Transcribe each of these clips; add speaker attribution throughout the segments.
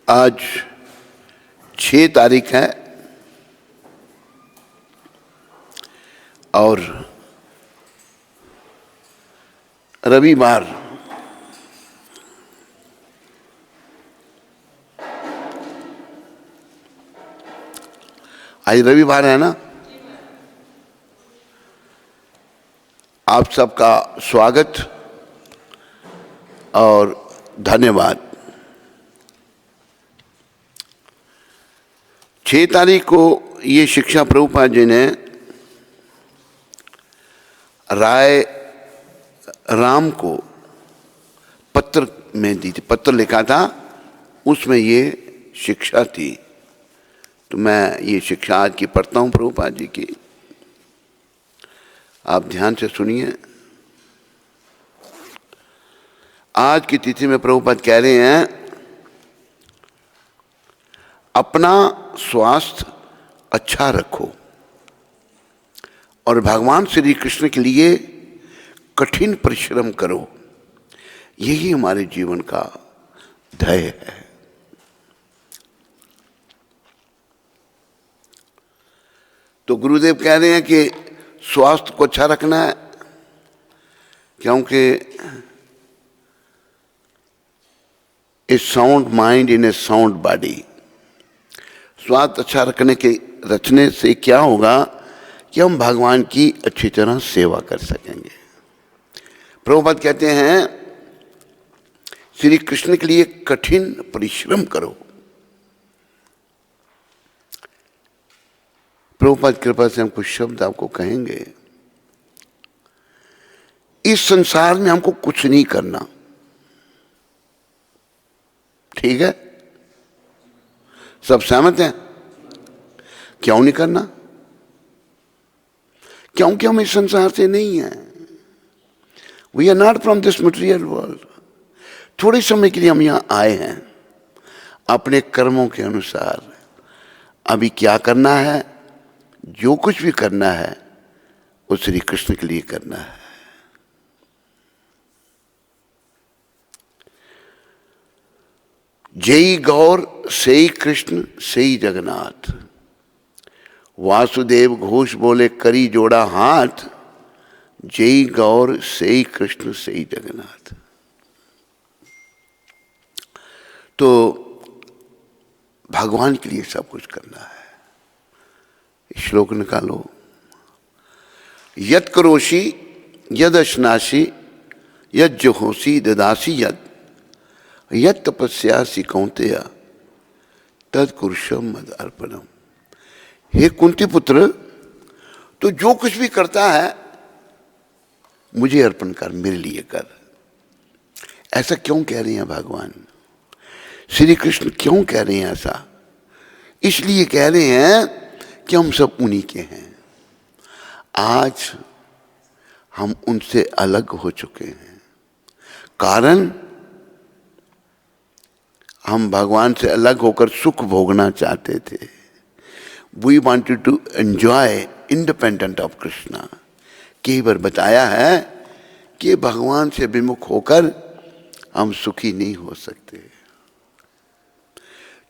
Speaker 1: आज 6 तारीख है और रविवार। आज रविवार है ना। आप सबका स्वागत और धन्यवाद। 6 तारीख को ये शिक्षा प्रभुपाद जी ने राय राम को पत्र में दी थी, पत्र लिखा था, उसमें ये शिक्षा थी। तो मैं ये शिक्षा आज की पढ़ता हूँ प्रभुपाद जी की, आप ध्यान से सुनिए। आज की तिथि में प्रभुपाद कह रहे हैं, अपना स्वास्थ्य अच्छा रखो और भगवान श्री कृष्ण के लिए कठिन परिश्रम करो। यही हमारे जीवन का ध्येय है। तो गुरुदेव कह रहे हैं कि स्वास्थ्य को अच्छा रखना है, क्योंकि a sound mind in a sound body. स्वास्थ्य अच्छा रखने से क्या होगा कि हम भगवान की अच्छी तरह सेवा कर सकेंगे। प्रभुपाद कहते हैं श्री कृष्ण के लिए कठिन परिश्रम करो। प्रभुपाद कृपा से हम कुछ शब्द आपको कहेंगे। इस संसार में हमको कुछ नहीं करना, ठीक है? सब सहमत हैं? क्यों नहीं करना? क्योंकि हम इस संसार से नहीं हैं। We are not from this material world. थोड़े समय के लिए हम यहां आए हैं। अपने कर्मों के अनुसार अभी क्या करना है, जो कुछ भी करना है वो श्री कृष्ण के लिए करना है। जय गौर सेई कृष्ण सेई जगन्नाथ। वासुदेव घोष बोले करी जोड़ा हाथ, जय गौर सेई कृष्ण सेई जगन्नाथ। तो भगवान के लिए सब कुछ करना है। श्लोक निकालो। यत् करोषि यद अश्नासि यद जुहोषि ददासि यत् तपस्यासि कौन्तेय तद कुरुषम मद अर्पणम। हे कुंती पुत्र, तो जो कुछ भी करता है मुझे अर्पण कर, मेरे लिए कर। ऐसा क्यों कह रहे हैं भगवान? श्री कृष्ण क्यों कह रहे हैं ऐसा? इसलिए कह रहे हैं कि हम सब उन्हीं के हैं। आज हम उनसे अलग हो चुके हैं। कारण हम भगवान से अलग होकर सुख भोगना चाहते थे। We wanted to enjoy independent of Krishna. कई बार बताया है कि भगवान से विमुख होकर हम सुखी नहीं हो सकते।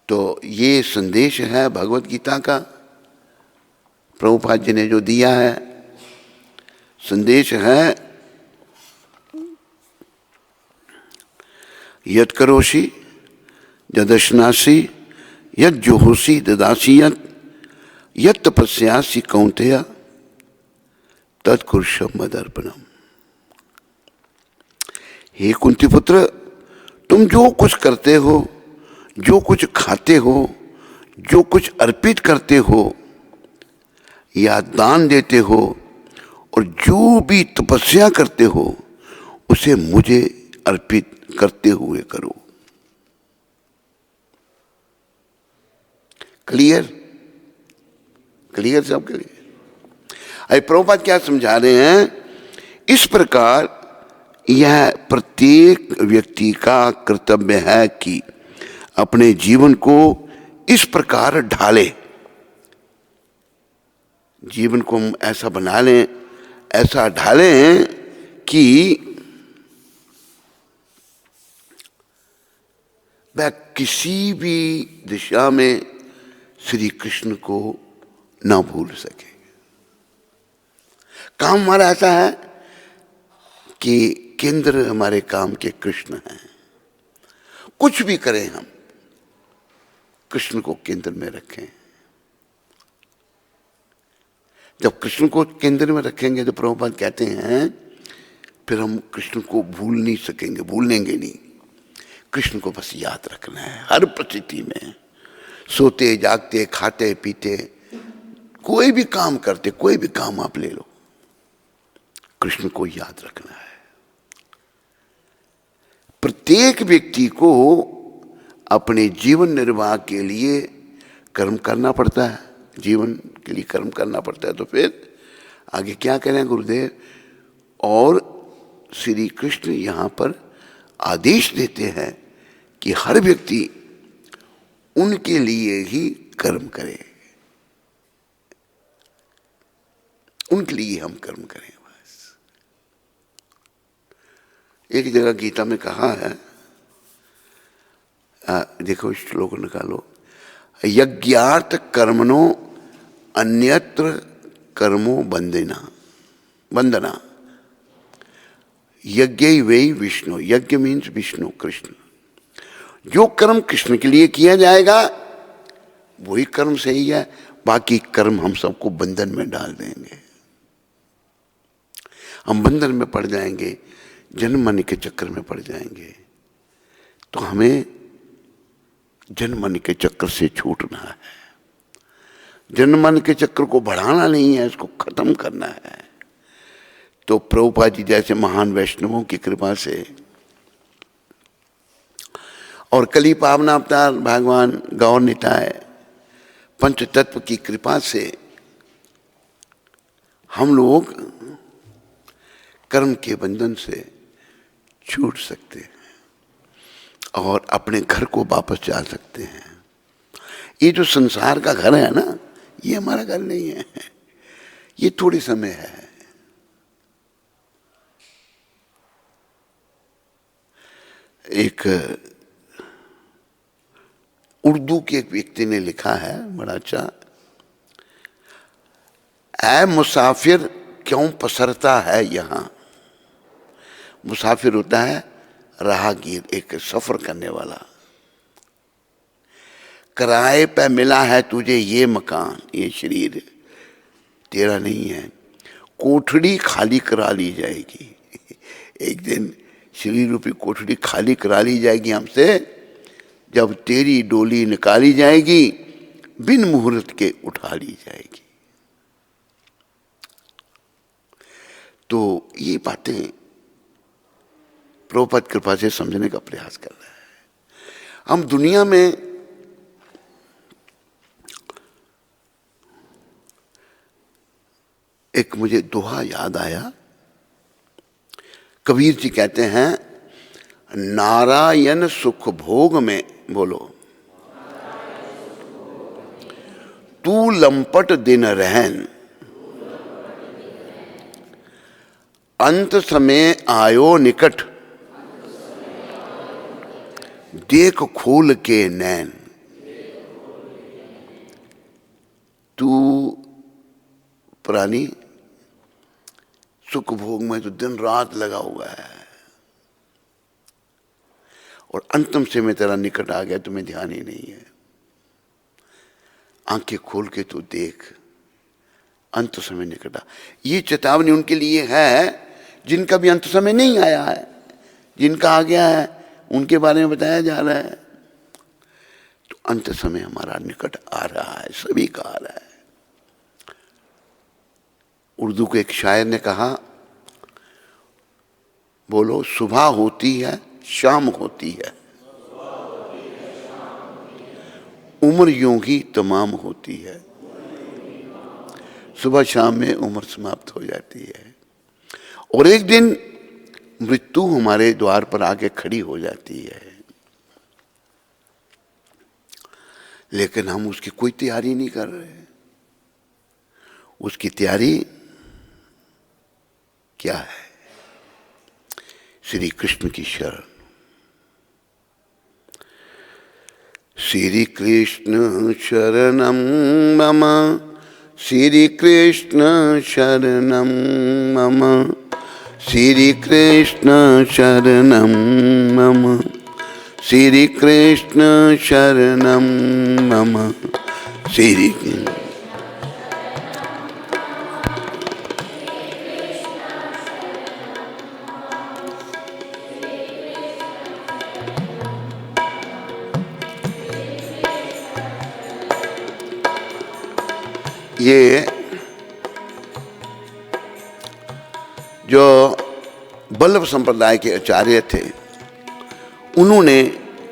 Speaker 1: तो ये संदेश है भगवत गीता का, प्रभुपाद जी ने जो दिया है संदेश है, यत् करोषि यदश्नासि यत् जुहोषि ददासि यत् तपस्यासि कौन्तेय तत् कुरुषम मद अर्पणम। हे कुंती पुत्र, तुम जो कुछ करते हो, जो कुछ खाते हो, जो कुछ अर्पित करते हो या दान देते हो और जो भी तपस्या करते हो उसे मुझे अर्पित करते हुए करो। क्लियर? क्लियर सबके लिए? अरे प्रभुपाद क्या समझा रहे हैं? इस प्रकार यह प्रत्येक व्यक्ति का कर्तव्य है कि अपने जीवन को इस प्रकार ढाले, जीवन को हम ऐसा बना लें, ऐसा ढालें कि वह किसी भी दिशा में श्री कृष्ण को ना भूल सके। काम हमारा ऐसा है कि केंद्र हमारे काम के कृष्ण हैं। कुछ भी करें हम कृष्ण को केंद्र में रखें। जब कृष्ण को केंद्र में रखेंगे तो प्रभुपाद कहते हैं फिर हम कृष्ण को भूल नहीं सकेंगे, भूलेंगे नहीं। कृष्ण को बस याद रखना है हर परिस्थिति में, सोते जागते खाते पीते, कोई भी काम करते, कोई भी काम आप ले लो, कृष्ण को याद रखना है। प्रत्येक व्यक्ति को अपने जीवन निर्वाह के लिए कर्म करना पड़ता है, जीवन के लिए कर्म करना पड़ता है। तो फिर आगे क्या करें गुरुदेव? और श्री कृष्ण यहाँ पर आदेश देते हैं कि हर व्यक्ति उनके लिए ही कर्म करे, उनके लिए हम कर्म करें। बस एक जगह गीता में कहा है, देखो श्लोक निकालो, यज्ञार्थ कर्मणो अन्यत्र कर्मो वंदना यज्ञ वे विष्णु। यज्ञ मीन्स विष्णु, कृष्ण। जो कर्म कृष्ण के लिए किया जाएगा वही कर्म सही है, बाकी कर्म हम सबको बंधन में डाल देंगे। हम बंधन में पड़ जाएंगे, जन्म मरण के चक्कर में पड़ जाएंगे। तो हमें जन्म मरण के चक्कर से छूटना है, जन्म मरण के चक्कर को बढ़ाना नहीं है, इसको खत्म करना है। तो प्रभुपाद जी जैसे महान वैष्णवों की कृपा से और कली पावना अवतार भगवान गौर निताय पंच तत्व की कृपा से हम लोग कर्म के बंधन से छूट सकते हैं और अपने घर को वापस जा सकते हैं। ये जो संसार का घर है ना, ये हमारा घर नहीं है, ये थोड़ी समय है। एक उर्दू के एक व्यक्ति ने लिखा है बड़ा अच्छा, ऐ मुसाफिर क्यों पसरता है यहाँ। मुसाफिर होता है राहगीर, एक सफर करने वाला। किराए पे मिला है तुझे ये मकान, ये शरीर तेरा नहीं है, कोठड़ी खाली करा ली जाएगी। एक दिन शरीर रूपी कोठड़ी खाली करा ली जाएगी हमसे, जब तेरी डोली निकाली जाएगी, बिन मुहूर्त के उठा ली जाएगी। तो ये बातें प्रभुपाद कृपा से समझने का प्रयास कर रहे हैं। हम दुनिया में एक मुझे दोहा याद आया, कबीर जी कहते हैं, नारायण सुख भोग में, बोलो, तू लंपट दिन रहन, अंत समय आयो निकट, देख खोल के नैन। तू प्राणी सुख भोग में तो दिन रात लगा हुआ है और अंतिम समय तेरा निकट आ गया, तुम्हें ध्यान ही नहीं है। आंखें खोल के तो देख, अंत समय निकट आ। ये चेतावनी उनके लिए है जिनका भी अंत समय नहीं आया है, जिनका आ गया है उनके बारे में बताया जा रहा है। तो अंत समय हमारा निकट आ रहा है, सभी का आ रहा है। उर्दू के एक शायर ने कहा, बोलो, सुबह होती है शाम होती है, उम्र यूं ही तमाम होती है। सुबह शाम में उम्र समाप्त हो जाती है और एक दिन मृत्यु हमारे द्वार पर आके खड़ी हो जाती है, लेकिन हम उसकी कोई तैयारी नहीं कर रहे। उसकी तैयारी क्या है? श्री कृष्ण की शरण। श्री कृष्ण शरणं मम, श्री कृष्ण शरणं मम, श्री कृष्ण शरणं मम, श्री कृष्ण शरणं मम, श्री। ये जो वल्लभ संप्रदाय के आचार्य थे, उन्होंने,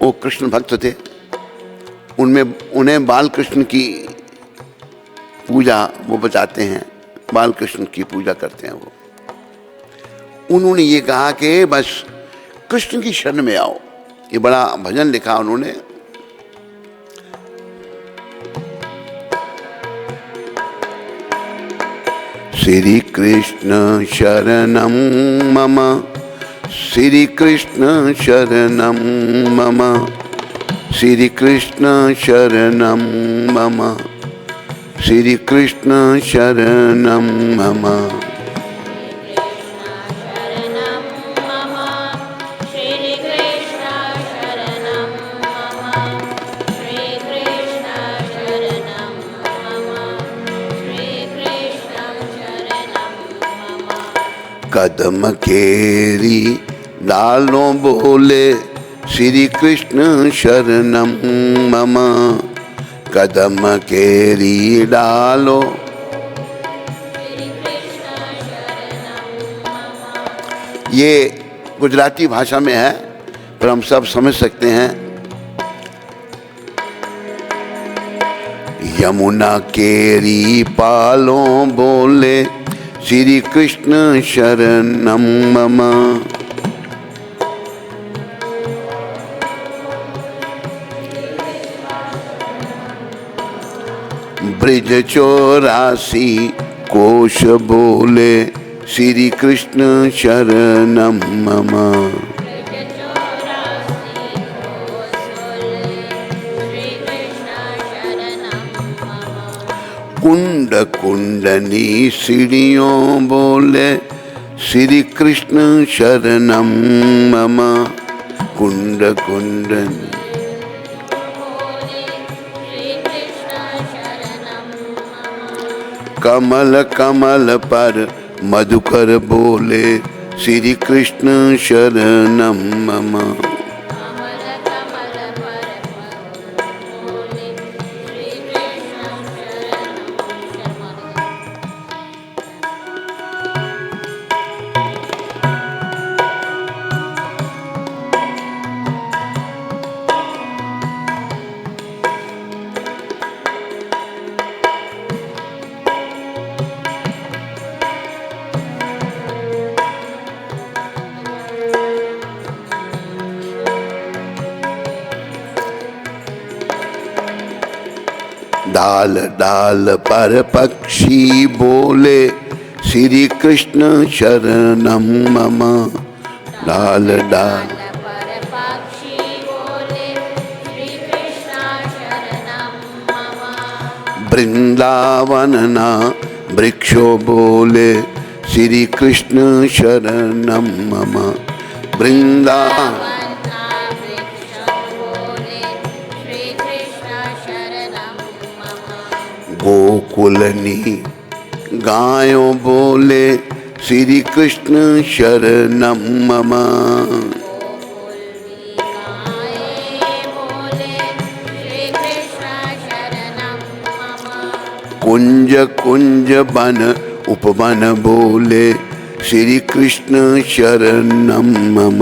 Speaker 1: वो कृष्ण भक्त थे, उनमें उन्हें बाल कृष्ण की पूजा वो बताते हैं, बाल कृष्ण की पूजा करते हैं वो। उन्होंने ये कहा कि बस कृष्ण की शरण में आओ। ये बड़ा भजन लिखा उन्होंने। श्री कृष्ण शरणं मम, श्री कृष्ण शरणं मम, श्री कृष्ण शरणं मम, श्री कृष्ण शरणं मम। कदम केरी डालों बोले, श्री कृष्ण शरणं मम, कदम केरी डालो। ये गुजराती भाषा में है, पर हम सब समझ सकते हैं। यमुना केरी पालों बोले, श्री कृष्ण शरणं मम। ब्रिज 84 कोश बोले, श्री कृष्ण शरणं मम। कुंड कुंडनी सीढ़ियों बोले, श्री कृष्ण शरणं मम। कुंड कुंडनी कमल कमल पर मधुकर बोले, श्री कृष्ण शरणं मम। डाल डाल पर पक्षी बोले, श्री कृष्ण शरणं मम। डाल डाल पर पक्षी बोले, श्री कृष्ण शरणं मम। वृंदावन ना वृक्षो बोले, श्री कृष्ण शरणं मम। वृंदावन गोकुलनी गायों बोले, श्री कृष्ण शरणं मम। कुंज कुंज बन उपवन बोले, श्री कृष्ण शरणं मम।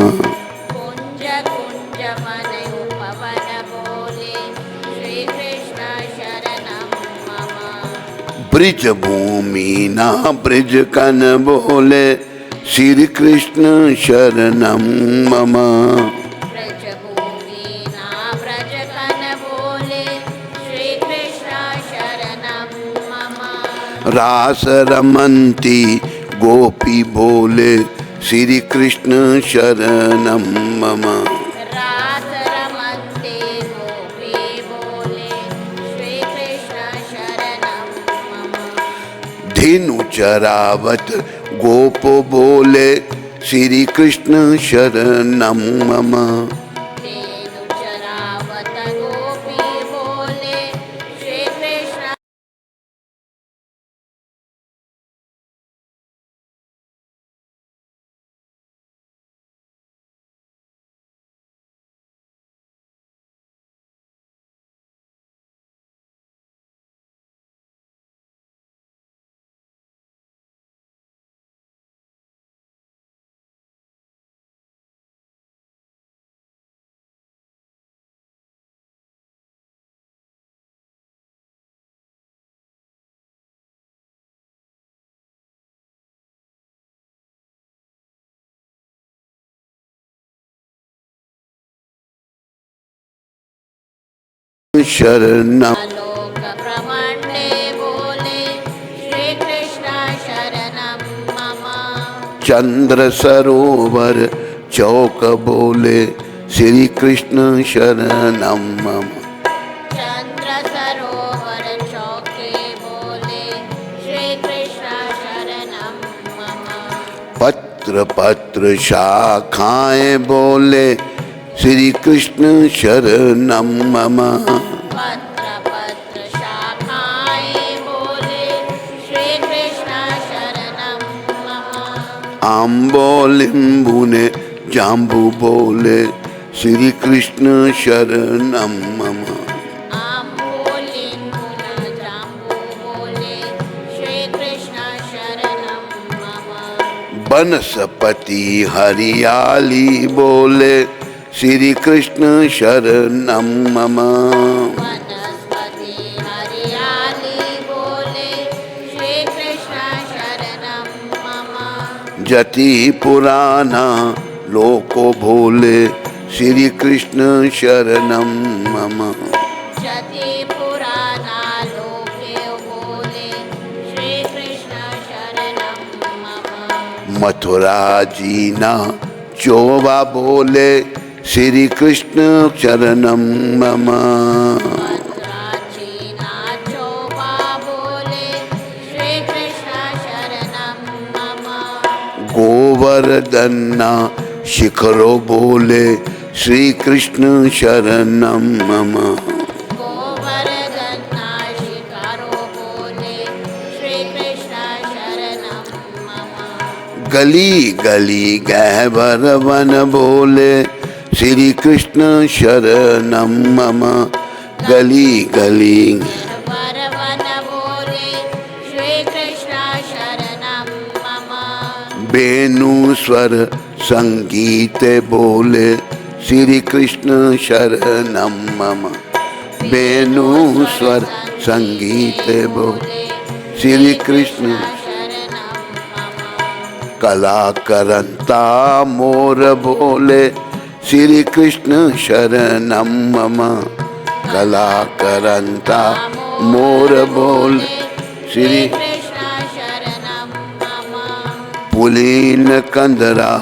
Speaker 1: ब्रिज भूमि ना ब्रिज कन बोले, श्री कृष्ण शरणं मम। ब्रिज भूमि ना ब्रिज कन बोले, श्री कृष्ण शरणं मम। रास रमन्ती गोपी बोले, श्री कृष्ण शरणं मम। रास रमन्ती गोपी धेनु चरावत गोप बोले श्री कृष्ण शरणम मम।
Speaker 2: धेनु चरावत गोपी बोले श्री कृष्ण।
Speaker 1: शरणम
Speaker 2: लोक ब्रह्मांडे बोले श्री कृष्ण शरणम मम।
Speaker 1: चंद्र सरोवर चौक बोले श्री कृष्ण शरणम मम।
Speaker 2: चंद्र सरोवर चौके बोले श्री कृष्ण शरणम मम।
Speaker 1: पत्र पत्र शाखाएं बोले श्री कृष्ण शरणम मम।
Speaker 2: पत्र पत्र शाखाएं बोले श्री कृष्ण शरणम मम।
Speaker 1: आम्बोलिम्बु ने जाम्बू बोले श्री कृष्ण शरणम मम।
Speaker 2: आम्बोलिम्बु जाम्बू बोले श्री कृष्ण शरणम मम।
Speaker 1: बनस्पति हरियाली बोले श्री कृष्ण शरणम मम।
Speaker 2: वनस्पति हरियाली बोले श्री कृष्ण शरणम मम।
Speaker 1: जति पुराना लोको बोले श्री कृष्ण शरणम मम।
Speaker 2: जति पुराना लोके बोले श्री कृष्ण शरणम मम।
Speaker 1: मथुरा जीना चोबा बोले श्री कृष्ण शरणम मम।
Speaker 2: मथुराचीना चोबा बोले श्री कृष्ण शरणम मम।
Speaker 1: गोवर्धना शिखरो बोले श्री कृष्ण शरणम मम।
Speaker 2: गोवर्धना शिखरो बोले श्री कृष्ण शरणम मम।
Speaker 1: गली गली गहवर वन बोले श्री कृष्ण शरणम मम। गली गली
Speaker 2: वरवन बोले श्री कृष्ण शरणम मम।
Speaker 1: वेणु स्वर संगीत बोले श्री कृष्ण शरणम मम। वेणु स्वर संगीत बोले श्री कृष्ण
Speaker 2: शरणम मम।
Speaker 1: कला करंता मोर बोले श्री कृष्ण शरणम मम। कला करंता मोर बोले श्री
Speaker 2: कृष्ण शरणम मम।
Speaker 1: पुलीन कंदरा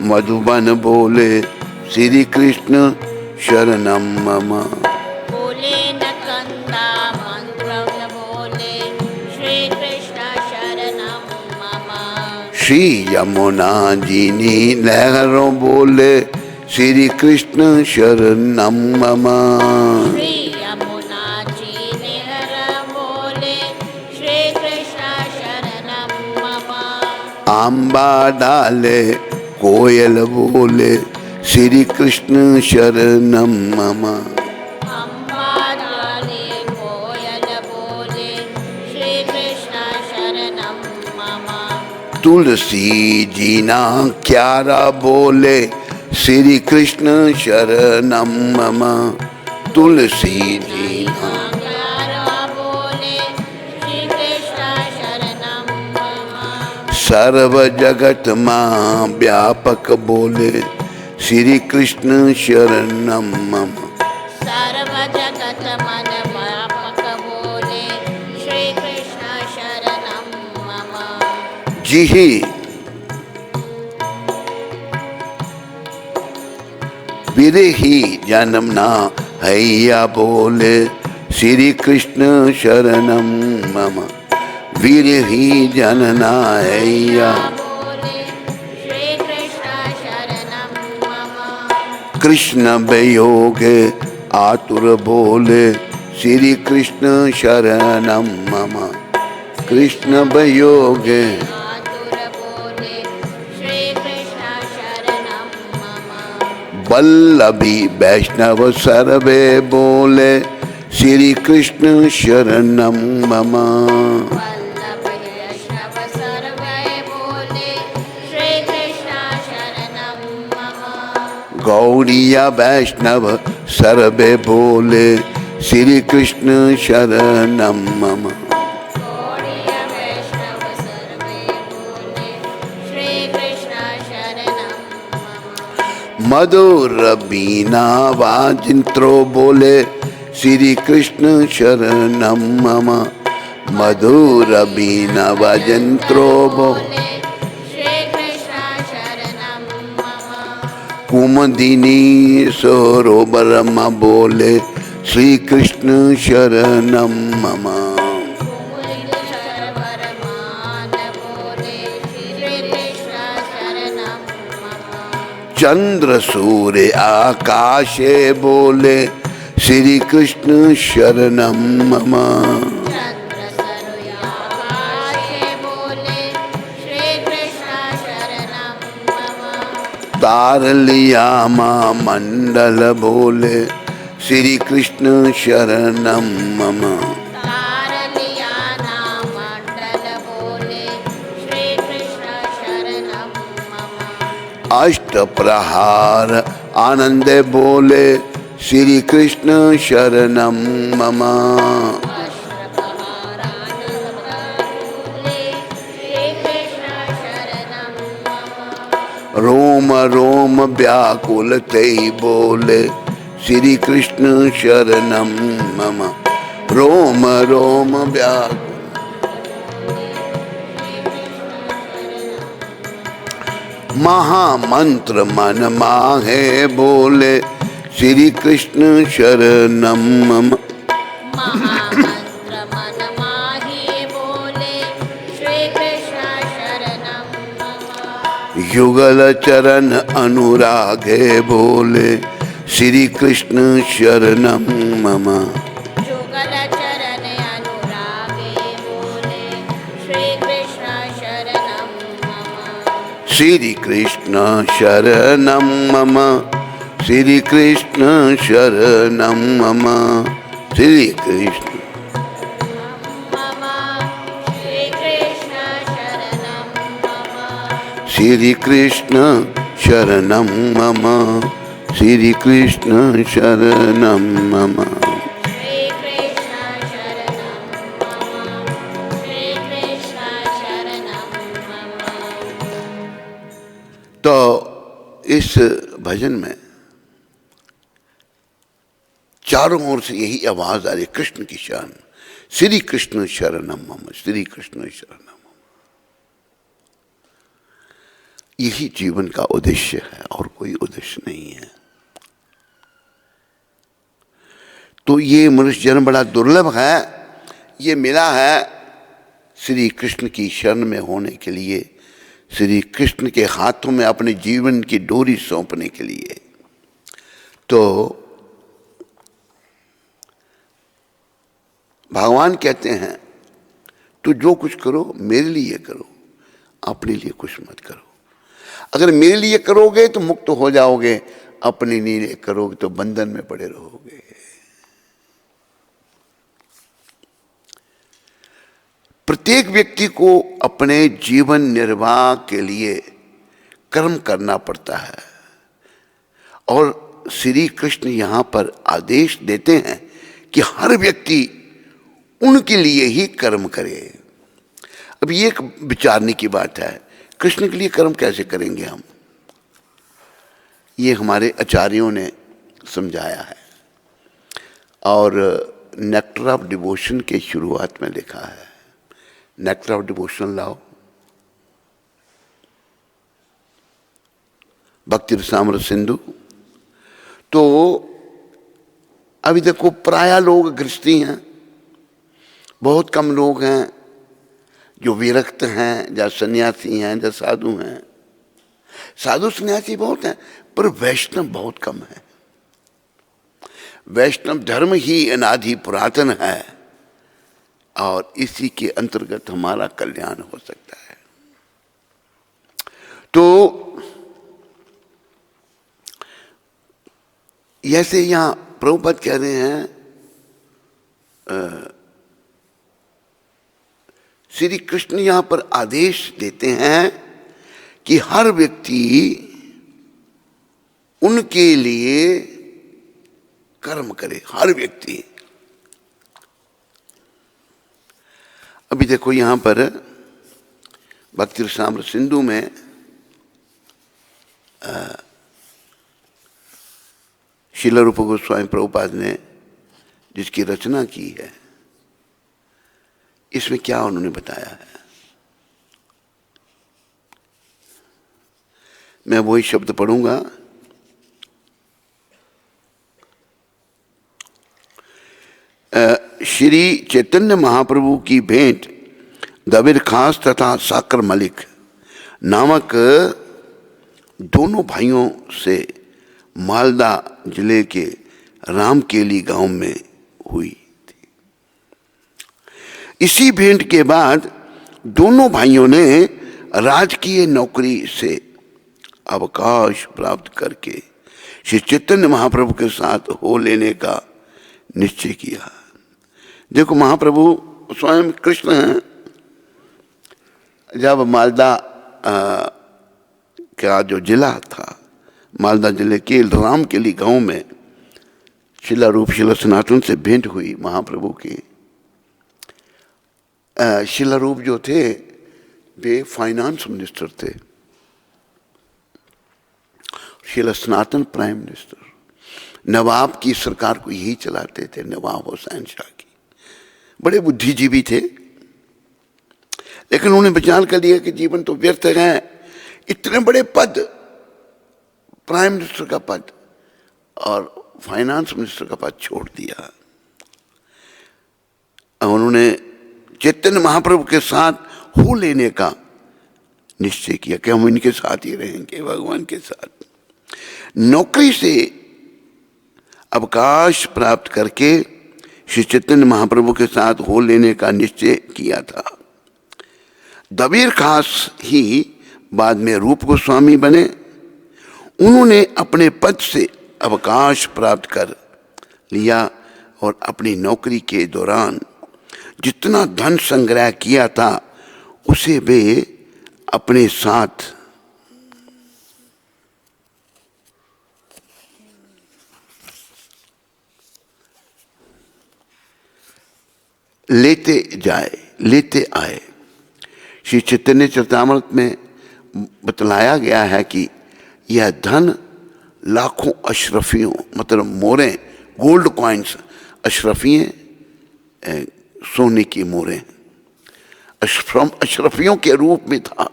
Speaker 1: मधुबन बोले श्री कृष्ण शरणम मम।
Speaker 2: बोले नकंदा मंत्र बोले श्री कृष्ण शरणम मम।
Speaker 1: श्री यमुना जीनी लहरों बोले श्री कृष्ण शरणम मम।
Speaker 2: श्री यमुना जी नेहर बोले श्री कृष्ण शरणम मम।
Speaker 1: आंबा डाले कोयल बोले श्री कृष्ण शरणम मम।
Speaker 2: अम्बा डाले कोयल बोले श्री कृष्ण शरणम मम।
Speaker 1: तुलसी जीना क्यारा बोले श्री कृष्ण शरणम मम। तुलसी जीना
Speaker 2: बोले श्री कृष्ण शरणम मम।
Speaker 1: सर्व जगत मां व्यापक बोले श्री कृष्ण शरणम मम।
Speaker 2: सर्व जगत मन व्यापक बोले श्री कृष्ण शरणम मम।
Speaker 1: जिहि विरही जन्म ना हैया बोले श्री कृष्ण शरणम मम। वीर ही जननाया।
Speaker 2: बोले श्री कृष्ण शरणं मम।
Speaker 1: कृष्ण वियोग आतुर बोले श्री कृष्ण शरणं मम। कृष्ण वियोग
Speaker 2: आतुर बोले श्री कृष्ण शरणं मम।
Speaker 1: वल्लभी वैष्णव सर्वे बोले श्री कृष्ण शरणं मम।
Speaker 2: वल्लभ वैष्णव सर्वे बोले श्री कृष्ण शरणं मम।
Speaker 1: गौड़िया वैष्णव सर्वे बोले श्री कृष्ण शरणं मम।
Speaker 2: गौड़ीय वैष्णव सर्वे बोले श्री कृष्ण शरणं मम।
Speaker 1: मधुर बीना वाजिंत्रो बोले श्री कृष्ण शरणं मम। मधुर बीना वाजिंत्रो बोले
Speaker 2: श्री कृष्ण शरणं मम।
Speaker 1: कुमदिनी सरोवरम बोले श्री कृष्ण शरणं मम।
Speaker 2: वरमान बोले श्री कृष्ण शरणं मम।
Speaker 1: चंद्र सूर्य आकाशे बोले श्री कृष्ण शरणं मम।
Speaker 2: चंद्र सरुयाकाशे बोले श्री कृष्ण शरणं मम।
Speaker 1: तारलिया माँ मंडल बोले श्री कृष्ण शरणं मम।
Speaker 2: तारलिया नाम मंडल बोले श्री कृष्ण शरणं मम।
Speaker 1: अष्ट प्रहार आनंद बोले श्री कृष्ण शरणं मम। रोम रोम व्याकुल ते बोले श्री कृष्ण शरणं मम। रोम रोम व्याकुल महामंत्र मन माहे बोले श्री कृष्ण शरणं मम।
Speaker 2: महामंत्र मन माही बोले श्री कृष्ण शरणं मम।
Speaker 1: युगल चरण अनुरागे बोले श्री कृष्ण शरणं मम।
Speaker 2: जुगल चरण अनुरागे बोले श्री कृष्ण शरणं मम।
Speaker 1: श्री कृष्ण शरणं मम। श्री कृष्ण शरणं मम। श्री कृष्ण
Speaker 2: मम श्री कृष्ण शरणं मम।
Speaker 1: श्री कृष्ण शरणं मम। श्री कृष्ण शरणं मम।
Speaker 2: श्री कृष्ण शरणं मम। श्री कृष्ण शरणं मम।
Speaker 1: तो इस भजन में चारों ओर से यही आवाज आ रही, कृष्ण की शरण, श्री कृष्ण शरणम मम। श्री कृष्ण शरणम मम। यही जीवन का उद्देश्य है और कोई उद्देश्य नहीं है। तो ये मनुष्य जन्म बड़ा दुर्लभ है, ये मिला है श्री कृष्ण की शरण में होने के लिए, श्री कृष्ण के हाथों में अपने जीवन की डोरी सौंपने के लिए। तो भगवान कहते हैं तो जो कुछ करो मेरे लिए करो, अपने लिए कुछ मत करो। अगर मेरे लिए करोगे तो मुक्त हो जाओगे, अपने लिए करोगे तो बंधन में पड़े रहोगे। प्रत्येक व्यक्ति को अपने जीवन निर्वाह के लिए कर्म करना पड़ता है और श्री कृष्ण यहां पर आदेश देते हैं कि हर व्यक्ति उनके लिए ही कर्म करे। अब ये एक विचारने की बात है, कृष्ण के लिए कर्म कैसे करेंगे हम? ये हमारे आचार्यों ने समझाया है और नेक्टर ऑफ डिवोशन के शुरुआत में लिखा है। नेक्टर ऑफ डिवोशन लाओ, भक्ति रसामृत सिंधु। तो अभी देखो प्राय लोग गृहस्थी हैं, बहुत कम लोग हैं जो विरक्त हैं, या सन्यासी हैं, या साधु हैं। साधु सन्यासी बहुत हैं, पर वैष्णव बहुत कम है। वैष्णव धर्म ही अनादि पुरातन है, और इसी के अंतर्गत हमारा कल्याण हो सकता है। तो जैसे यहां प्रभुपाद कह रहे हैं, श्री कृष्ण यहां पर आदेश देते हैं कि हर व्यक्ति उनके लिए कर्म करे, हर व्यक्ति। अभी देखो यहां पर भक्ति रसामृत सिंधु में श्रील रूप गोस्वामी प्रभुपाद ने जिसकी रचना की है, इसमें क्या उन्होंने बताया है। मैं वही शब्द पढ़ूंगा। श्री चैतन्य महाप्रभु की भेंट दबीर खास तथा साकर मलिक नामक दोनों भाइयों से मालदा जिले के रामकेली गांव में हुई थी। इसी भेंट के बाद दोनों भाइयों ने राजकीय नौकरी से अवकाश प्राप्त करके श्री चैतन्य महाप्रभु के साथ हो लेने का निश्चय किया। देखो महाप्रभु स्वयं कृष्ण हैं। जब मालदा का जो जिला था, मालदा जिले के रामकेली गांव में शिला रूप शिला सनातन से भेंट हुई महाप्रभु की। शिला रूप जो थे वे फाइनेंस मिनिस्टर थे, शिला सनातन प्राइम मिनिस्टर। नवाब की सरकार को यही चलाते थे, नवाब हुसैन शाह की। बड़े बुद्धिजीवी थे, लेकिन उन्होंने विचार कर लिया कि जीवन तो व्यर्थ है। इतने बड़े पद, प्राइम मिनिस्टर का पद और फाइनेंस मिनिस्टर का पद छोड़ दिया। उन्होंने चैतन्य महाप्रभु के साथ हो लेने का निश्चय किया कि हम इनके साथ ही रहेंगे, भगवान के साथ। नौकरी से अवकाश प्राप्त करके श्री चैतन्य महाप्रभु के साथ हो लेने का निश्चय किया था। दबीर खास ही बाद में रूप गोस्वामी बने। उन्होंने अपने पद से अवकाश प्राप्त कर लिया और अपनी नौकरी के दौरान जितना धन संग्रह किया था उसे वे अपने साथ लेते आए। श्री चैतन्य चरितामृत में बतलाया गया है कि यह धन लाखों अशरफियों, मतलब मोरें, गोल्ड कॉइन्स, अशरफियाँ सोने की मोरें, अशरफियों के रूप में था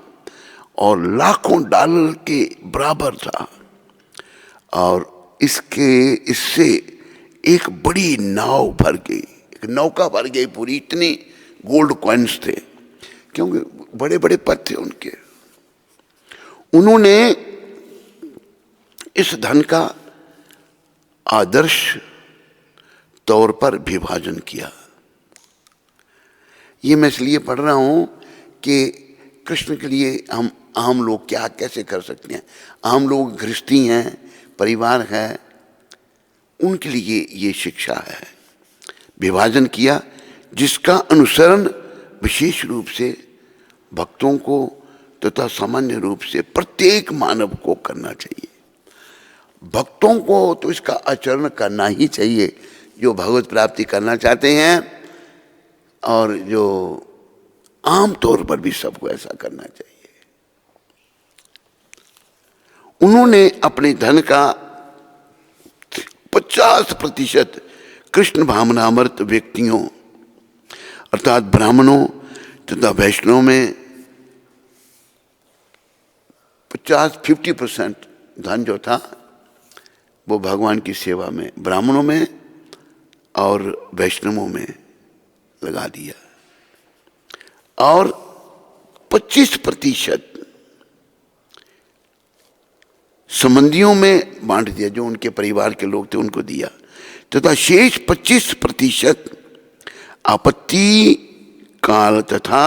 Speaker 1: और लाखों डॉलर के बराबर था। और इससे एक बड़ी नाव भर गई, एक नौका भर गई पूरी, इतनी गोल्ड कॉइन्स थे, क्योंकि बड़े बड़े पद थे उनके। उन्होंने इस धन का आदर्श तौर पर विभाजन किया। ये मैं इसलिए पढ़ रहा हूं कि कृष्ण के लिए हम आम लोग क्या कैसे कर सकते हैं। आम लोग गृहस्थी हैं, परिवार है, उनके लिए ये शिक्षा है। विभाजन किया जिसका अनुसरण विशेष रूप से भक्तों को तथा सामान्य रूप से प्रत्येक मानव को करना चाहिए। भक्तों को तो इसका आचरण करना ही चाहिए जो भगवत प्राप्ति करना चाहते हैं, और जो आम तौर पर भी सबको ऐसा करना चाहिए। उन्होंने अपने धन का 50% कृष्ण भावनामृत व्यक्तियों अर्थात ब्राह्मणों तथा वैष्णव में 50% धन जो था वो भगवान की सेवा में, ब्राह्मणों में और वैष्णवों में लगा दिया। और 25% संबंधियों में बांट दिया, जो उनके परिवार के लोग थे उनको दिया, तथा शेष 25% आपत्ति काल तथा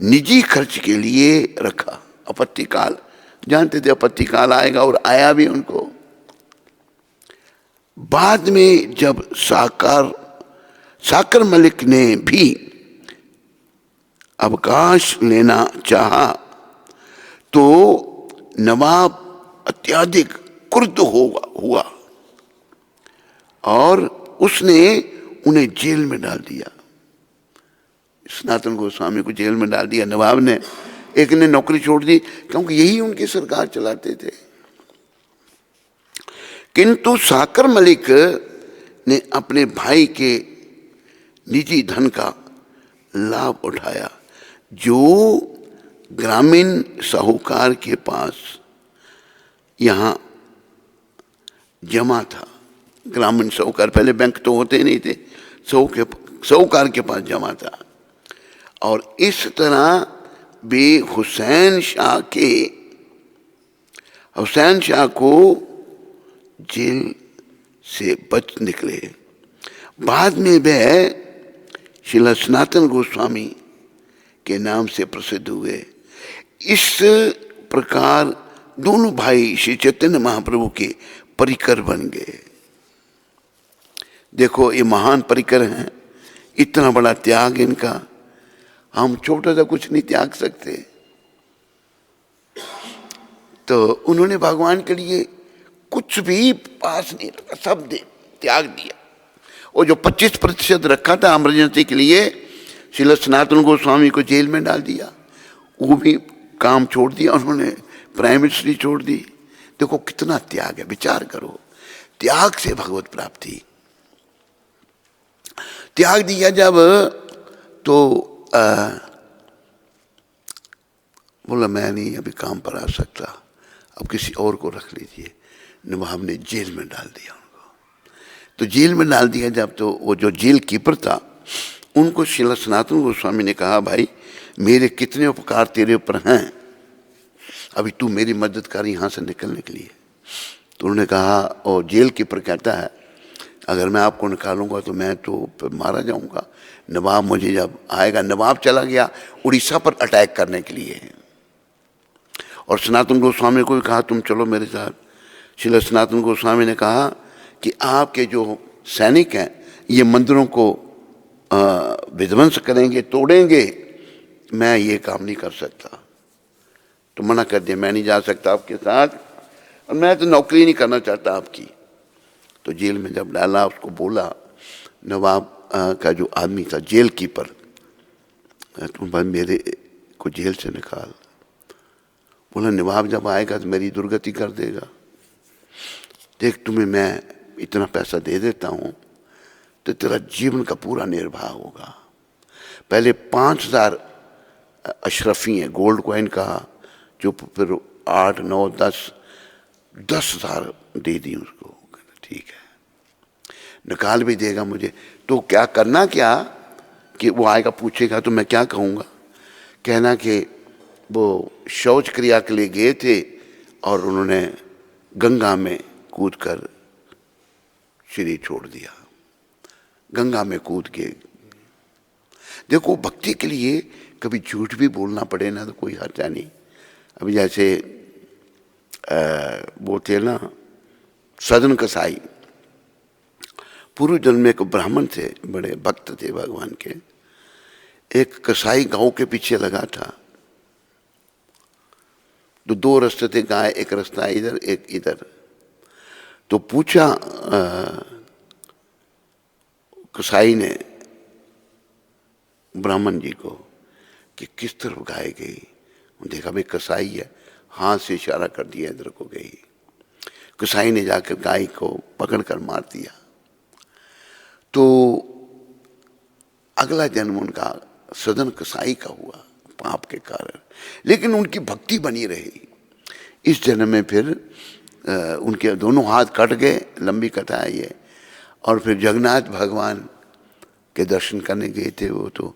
Speaker 1: निजी खर्च के लिए रखा। आपत्ति काल जानते थे, आपत्ति काल आएगा, और आया भी उनको। बाद में जब साकर मलिक ने भी अवकाश लेना चाहा तो नवाब अत्यधिक क्रुद्ध हुआ और उसने उन्हें जेल में डाल दिया। सनातन गोस्वामी को जेल में डाल दिया नवाब ने। एक ने नौकरी छोड़ दी क्योंकि यही उनकी सरकार चलाते थे। किंतु साकर मलिक ने अपने भाई के निजी धन का लाभ उठाया, जो ग्रामीण साहूकार के पास यहाँ जमा था। ग्रामीण साहूकार, पहले बैंक तो होते नहीं थे, साहूकार के पास जमा था। और इस तरह वे हुसैन शाह को जेल से बच निकले। बाद में वह श्रील सनातन गोस्वामी के नाम से प्रसिद्ध हुए। इस प्रकार दोनों भाई श्री चैतन्य महाप्रभु के परिकर बन गए। देखो ये महान परिकर हैं, इतना बड़ा त्याग इनका। हम छोटा सा कुछ नहीं त्याग सकते, तो उन्होंने भगवान के लिए कुछ भी पास नहीं रखा, सब त्याग दिया। और जो 25% रखा था इमरजेंसी के लिए, श्रील सनातन गोस्वामी को जेल में डाल दिया, वो भी काम छोड़ दिया उन्होंने, प्राइम मिनिस्ट्री छोड़ दी। देखो कितना त्याग है, विचार करो। त्याग से भगवत प्राप्ति। त्याग दिया जब, तो बोला मैं नहीं अभी काम पर आ सकता, अब किसी और को रख लीजिए। नवाब ने जेल में डाल दिया उनको। तो जेल में डाल दिया जब, तो वो जो जेल कीपर था उनको श्रील सनातन गोस्वामी ने कहा, भाई मेरे कितने उपकार तेरे ऊपर हैं, अभी तू मेरी मदद कर यहाँ से निकलने के लिए। तो उन्होंने कहा, और जेल कीपर कहता है अगर मैं आपको निकालूंगा तो मैं तो मारा जाऊंगा। नवाब मुझे जब आएगा, नवाब चला गया उड़ीसा पर अटैक करने के लिए, और सनातन गोस्वामी को भी कहा तुम चलो मेरे साथ। श्रील सनातन गोस्वामी ने कहा कि आपके जो सैनिक हैं ये मंदिरों को विध्वंस करेंगे, तोड़ेंगे, मैं ये काम नहीं कर सकता। तो मना कर दिया, मैं नहीं जा सकता आपके साथ, और मैं तो नौकरी नहीं करना चाहता आपकी। तो जेल में जब डाला, उसको बोला नवाब का जो आदमी था, जेल कीपर, तुम भाई मेरे को जेल से निकाल। बोला नवाब जब आएगा तो मेरी दुर्गति कर देगा। देख तुम्हें मैं इतना पैसा दे देता हूँ तो तेरा जीवन का पूरा निर्वाह होगा। पहले 5000 अशरफी है गोल्ड कॉइन का, जो फिर 8, 9, 10,000 दे दी उसको। ठीक है, निकाल भी देगा मुझे। तो क्या करना, क्या कि वो आएगा पूछेगा तो मैं क्या कहूँगा, कहना कि वो शौच क्रिया के लिए गए थे और उन्होंने गंगा में कूदकर शरीर छोड़ दिया, गंगा में कूद के। देखो भक्ति के लिए कभी झूठ भी बोलना पड़े ना तो कोई हर्जा नहीं। अभी जैसे वो थे ना सदन कसाई, पूर्व जन्म में एक ब्राह्मण थे, बड़े भक्त थे भगवान के। एक कसाई गांव के पीछे लगा था, तो 2 रास्ते थे गाय, एक रास्ता इधर एक इधर। तो पूछा कसाई ने ब्राह्मण जी को कि किस तरफ गाय गई। देखा भाई कसाई है, हाथ से इशारा कर दिया इधर को गई। कसाई ने जाकर गाय को पकड़कर मार दिया। तो अगला जन्म उनका सदन कसाई का हुआ पाप के कारण, लेकिन उनकी भक्ति बनी रही। इस जन्म में फिर उनके दोनों हाथ कट गए, लंबी कथा है ये। और फिर जगन्नाथ भगवान के दर्शन करने गए थे वो, तो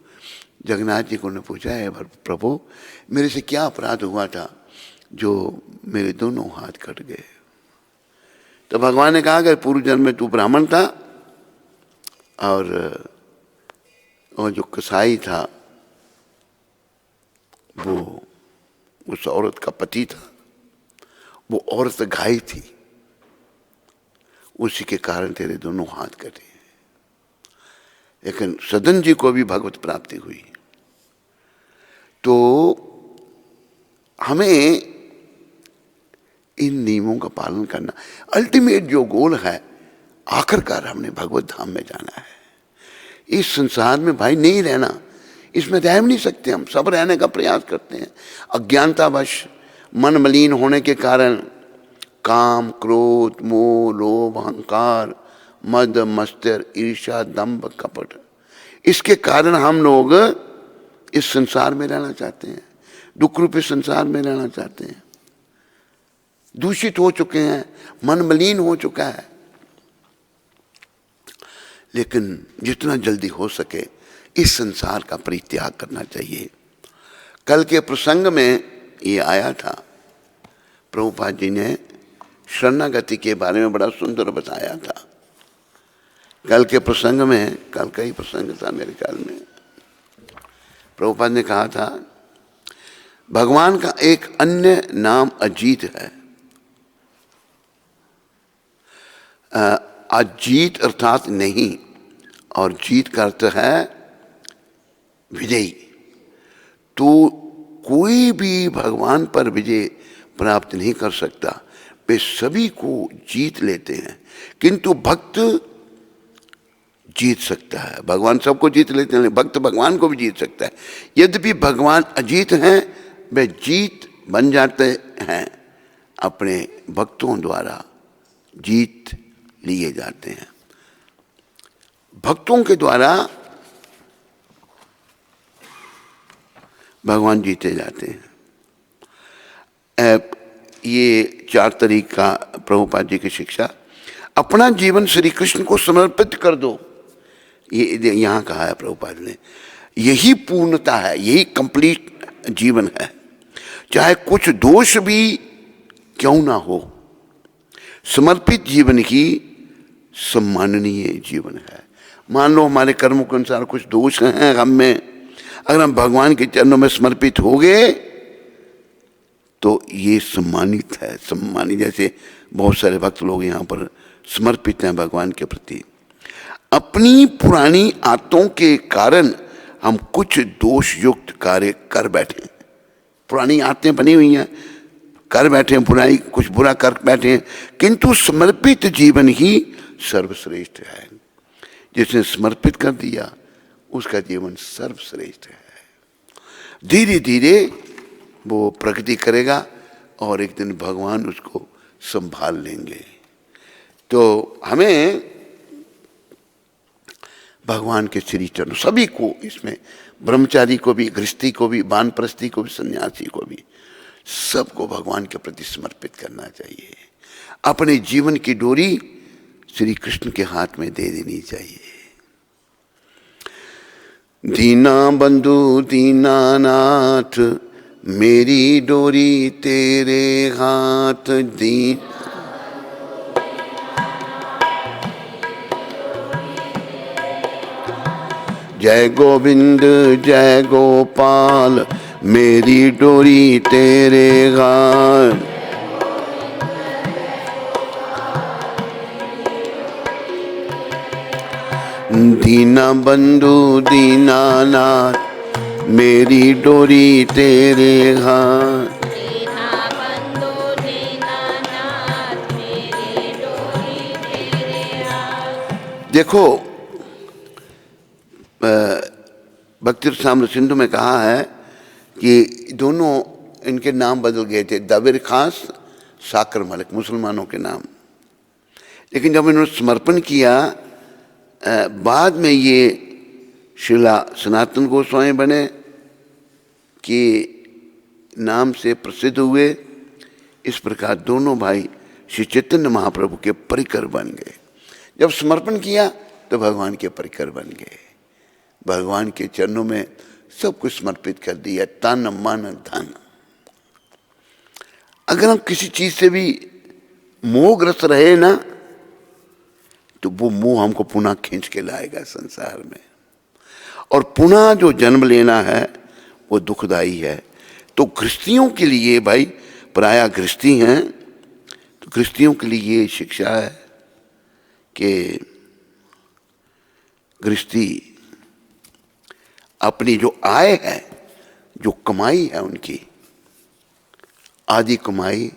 Speaker 1: जगन्नाथ जी को उन्होंने पूछा है प्रभु मेरे से क्या अपराध हुआ था जो मेरे दोनों हाथ कट गए। तो भगवान ने कहा कि पूर्व जन्म में तू ब्राह्मण था और जो कसाई था वो उस औरत का पति था, वो औरत घाई थी, उसी के कारण तेरे दोनों हाथ कटे। लेकिन सदन जी को भी भगवत प्राप्ति हुई। तो हमें इन नियमों का पालन करना, अल्टीमेट जो गोल है, आखिरकार हमने भगवत धाम में जाना है। इस संसार में भाई नहीं रहना, इसमें रह नहीं सकते। हम सब रहने का प्रयास करते हैं, अज्ञानतावश मन मलिन होने के कारण काम, क्रोध, मोह, लोभ, अहंकार, मद, मत्सर, ईर्ष्या, दंभ, कपट, इसके कारण हम लोग इस संसार में रहना चाहते हैं, दुख रूपी संसार में रहना चाहते हैं। दूषित हो चुके हैं, मन मलिन हो चुका है। लेकिन जितना जल्दी हो सके इस संसार का परित्याग करना चाहिए। कल के प्रसंग में ये आया था, प्रभुपाद जी ने शरणागति के बारे में बड़ा सुंदर बताया था। कल के प्रसंग में, कल का ही प्रसंग था मेरे ख्याल में, प्रभुपाद ने कहा था भगवान का एक अन्य नाम अजीत है। अजीत अर्थात नहीं, और जीत का अर्थ है विजयी। तो कोई भी भगवान पर विजय प्राप्त नहीं कर सकता, वे सभी को जीत लेते हैं, किंतु भक्त जीत सकता है। भगवान सबको जीत लेते हैं, भक्त भगवान को भी जीत सकता है। यद्यपि भगवान अजीत हैं, वे जीत बन जाते हैं, अपने भक्तों द्वारा जीत लिए जाते हैं। भक्तों के द्वारा भगवान जीते जाते हैं। ये 4 तरीका प्रभुपाद जी की शिक्षा। अपना जीवन श्री कृष्ण को समर्पित कर दो, ये यहाँ कहा है प्रभुपाद ने। यही पूर्णता है, यही कंप्लीट जीवन है, चाहे कुछ दोष भी क्यों ना हो। समर्पित जीवन ही सम्माननीय जीवन है। मान लो हमारे कर्मों के अनुसार कुछ दोष हैं हम में, अगर हम भगवान के चरणों में समर्पित हो गए तो ये सम्मानित है। सम्मानित, जैसे बहुत सारे भक्त लोग यहाँ पर समर्पित हैं भगवान के प्रति। अपनी पुरानी आदतों के कारण हम कुछ दोष युक्त कार्य कर बैठे, पुरानी आदतें बनी हुई हैं, कर बैठे हैं बुराई, कुछ बुरा कर बैठे हैं, किंतु समर्पित जीवन ही सर्वश्रेष्ठ है। जिसने समर्पित कर दिया उसका जीवन सर्वश्रेष्ठ है। धीरे धीरे वो प्रगति करेगा और एक दिन भगवान उसको संभाल लेंगे। तो हमें भगवान के श्री चरण, सभी को, इसमें ब्रह्मचारी को भी, गृहस्थी को भी, वानप्रस्थी को भी, सन्यासी को भी, सबको भगवान के प्रति समर्पित करना चाहिए। अपने जीवन की डोरी श्री कृष्ण के हाथ में दे देनी चाहिए। दीना बंधु दीनानाथ, मेरी डोरी तेरे हाथ। दीन जय गोविंद जय गोपाल, मेरी डोरी तेरे हाथ। दीना बंधु दीनानाथ, मेरी डोरी तेरे हाथ।
Speaker 2: दीना बंधु दीनानाथ, मेरी डोरी तेरे हाथ।
Speaker 1: देखो, भक्ति रसामृत सिंधु में कहा है कि दोनों इनके नाम बदल गए थे, दबिर खास, साकर मलिक, मुसलमानों के नाम। लेकिन जब इन्होंने समर्पण किया, बाद में ये शिला सनातन गोस्वामी बने के नाम से प्रसिद्ध हुए। इस प्रकार दोनों भाई श्री चैतन्य महाप्रभु के परिकर बन गए। जब समर्पण किया तो भगवान के परिकर बन गए। भगवान के चरणों में सब कुछ समर्पित कर दिया, तन मन धन। अगर हम किसी चीज से भी मोहग्रस्त रहे ना, तो वो मोह हमको पुनः खींच के लाएगा संसार में, और पुनः जो जन्म लेना है वो दुखदाई है। तो गृहस्थियों के लिए भाई, प्रायः गृहस्थी हैं, तो गृहस्थियों के लिए ये शिक्षा है कि गृहस्थी अपनी जो आय है, जो कमाई है, उनकी आधी कमाई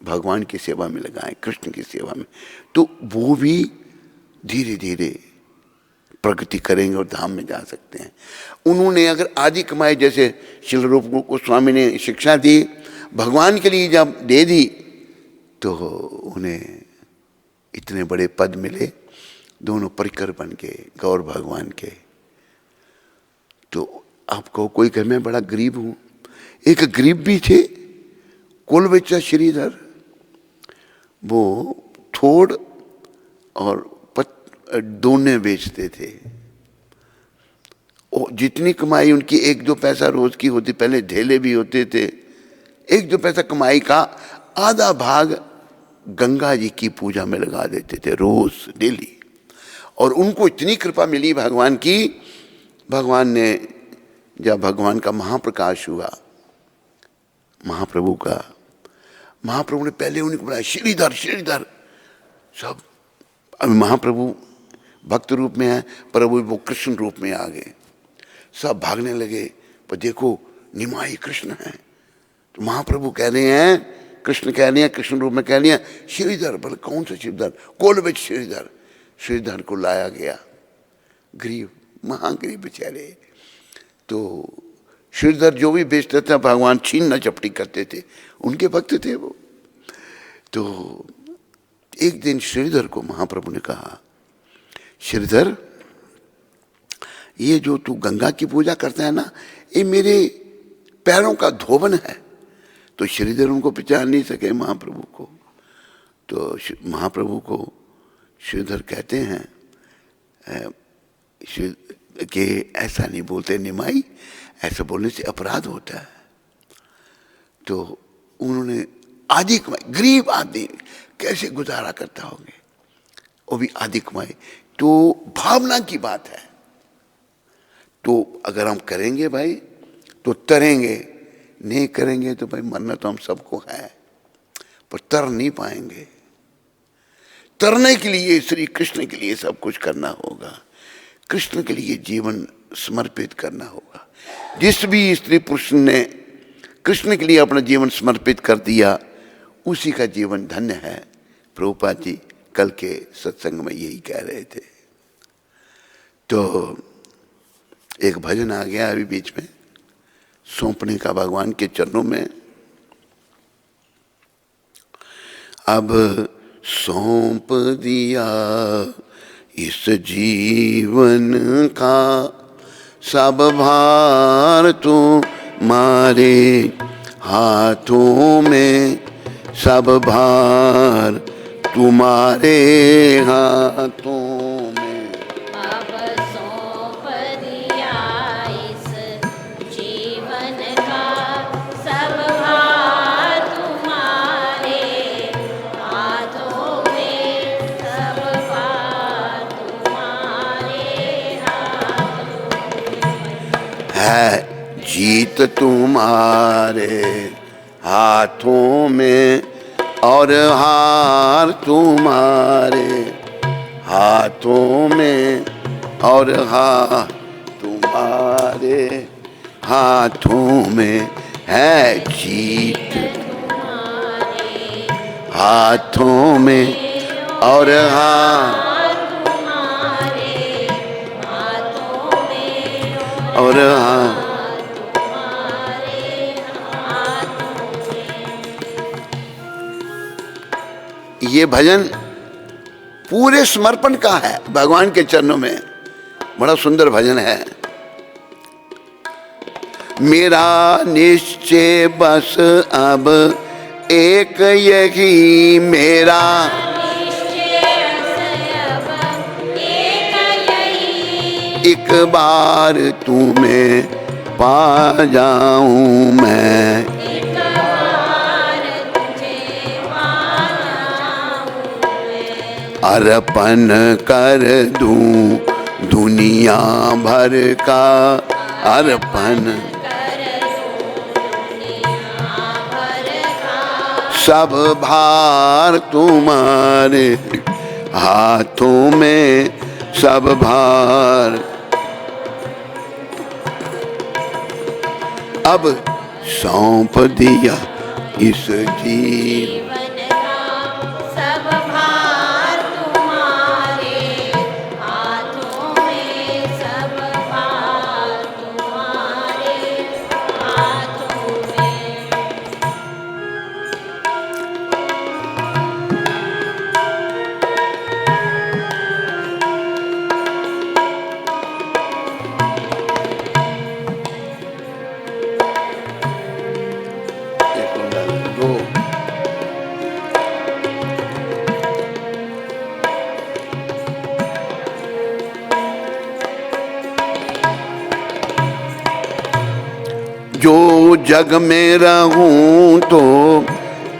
Speaker 1: भगवान की सेवा में लगाएं, कृष्ण की सेवा में, तो वो भी धीरे धीरे प्रगति करेंगे और धाम में जा सकते हैं। उन्होंने अगर आधी कमाई, जैसे श्रील रूप गोस्वामी ने शिक्षा दी, भगवान के लिए जब दे दी तो उन्हें इतने बड़े पद मिले, दोनों परिकर बन के गौर भगवान के। तो आपको कोई घर में बड़ा गरीब हूँ, एक गरीब भी थे, कुल बेचा श्रीधर, वो थोड़ और दोने बेचते थे। और जितनी कमाई उनकी 1-2 पैसा रोज की होती, पहले ढेले भी होते थे, 1-2 पैसा कमाई का आधा भाग गंगा जी की पूजा में लगा देते थे रोज डेली। और उनको इतनी कृपा मिली भगवान की, भगवान ने जब भगवान का महाप्रकाश हुआ, महाप्रभु का, महाप्रभु ने पहले उन्हें बुलाया श्रीधर श्रीधर सब। अभी महाप्रभु भक्त रूप में है, पर वो कृष्ण रूप में आ गए, सब भागने लगे। पर देखो निमाई कृष्ण है, तो महाप्रभु कह रहे हैं, कृष्ण कह रहे हैं, कृष्ण रूप में कह रहे हैं श्रीधर। बोले कौन सा श्रीधर? कोलबिच श्रीधर। श्रीधर को लाया गया, गरीब, महागरीब बेचारे। तो श्रीधर जो भी बेचते थे भगवान छीनना चपटी करते थे, उनके भक्त थे वो। तो एक दिन श्रीधर को महाप्रभु ने कहा, श्रीधर ये जो तू गंगा की पूजा करता है ना, ये मेरे पैरों का धोबन है। तो श्रीधर उनको पहचान नहीं सके महाप्रभु को। तो महाप्रभु को श्रीधर कहते हैं कि ऐसा नहीं बोलते निमाई, ऐसा बोलने से अपराध होता है। तो उन्होंने आधी कमाई, गरीब आदमी कैसे गुजारा करता होंगे, वो भी आधी कमाई। तो भावना की बात है, तो अगर हम करेंगे भाई तो तरेंगे, नहीं करेंगे तो भाई मरना तो हम सबको है, पर तर नहीं पाएंगे। तरने के लिए श्री कृष्ण के लिए सब कुछ करना होगा, कृष्ण के लिए जीवन समर्पित करना होगा। जिस भी स्त्री पुरुष ने कृष्ण के लिए अपना जीवन समर्पित कर दिया, उसी का जीवन धन्य है। प्रभुपाद जी कल के सत्संग में यही कह रहे थे। तो एक भजन आ गया अभी बीच में, सौंपने का भगवान के चरणों में। अब सौंप दिया इस जीवन का सब भार तुम्हारे हाथों में, सब भार तुम्हारे हाथों में।
Speaker 2: अब सौंप दिया इस जीवन का सब भार तुम्हारे हाथों में, सब भार तुम्हारे हाथों में।
Speaker 1: है जीत तुम्हारे हाथों में और हार तुम्हारे हाथों में, और हार तुम्हारे हाथों में। है जीत
Speaker 2: तुम्हारे
Speaker 1: हाथों में और हार
Speaker 2: तुम्हारे हाथों में,
Speaker 1: और हार। ये भजन पूरे समर्पण का है भगवान के चरणों में, बड़ा सुंदर भजन है। मेरा निश्चय बस अब एक यही मेरा, एक बार तुम्हें पा जाऊं मैं।
Speaker 2: एक बार तुझे पा जाऊं मैं।
Speaker 1: अर्पण कर दूं दुनिया भर का, अर्पण
Speaker 2: कर दूं दुनिया भर का।
Speaker 1: सब भार तुम्हारे हाथों में, सब भार। अब सौंप दिया इस
Speaker 2: जीवन का सब भार तुम्हारे हाथों में, सब भार तुम्हारे हाथों में।
Speaker 1: जो जग में रहूं तो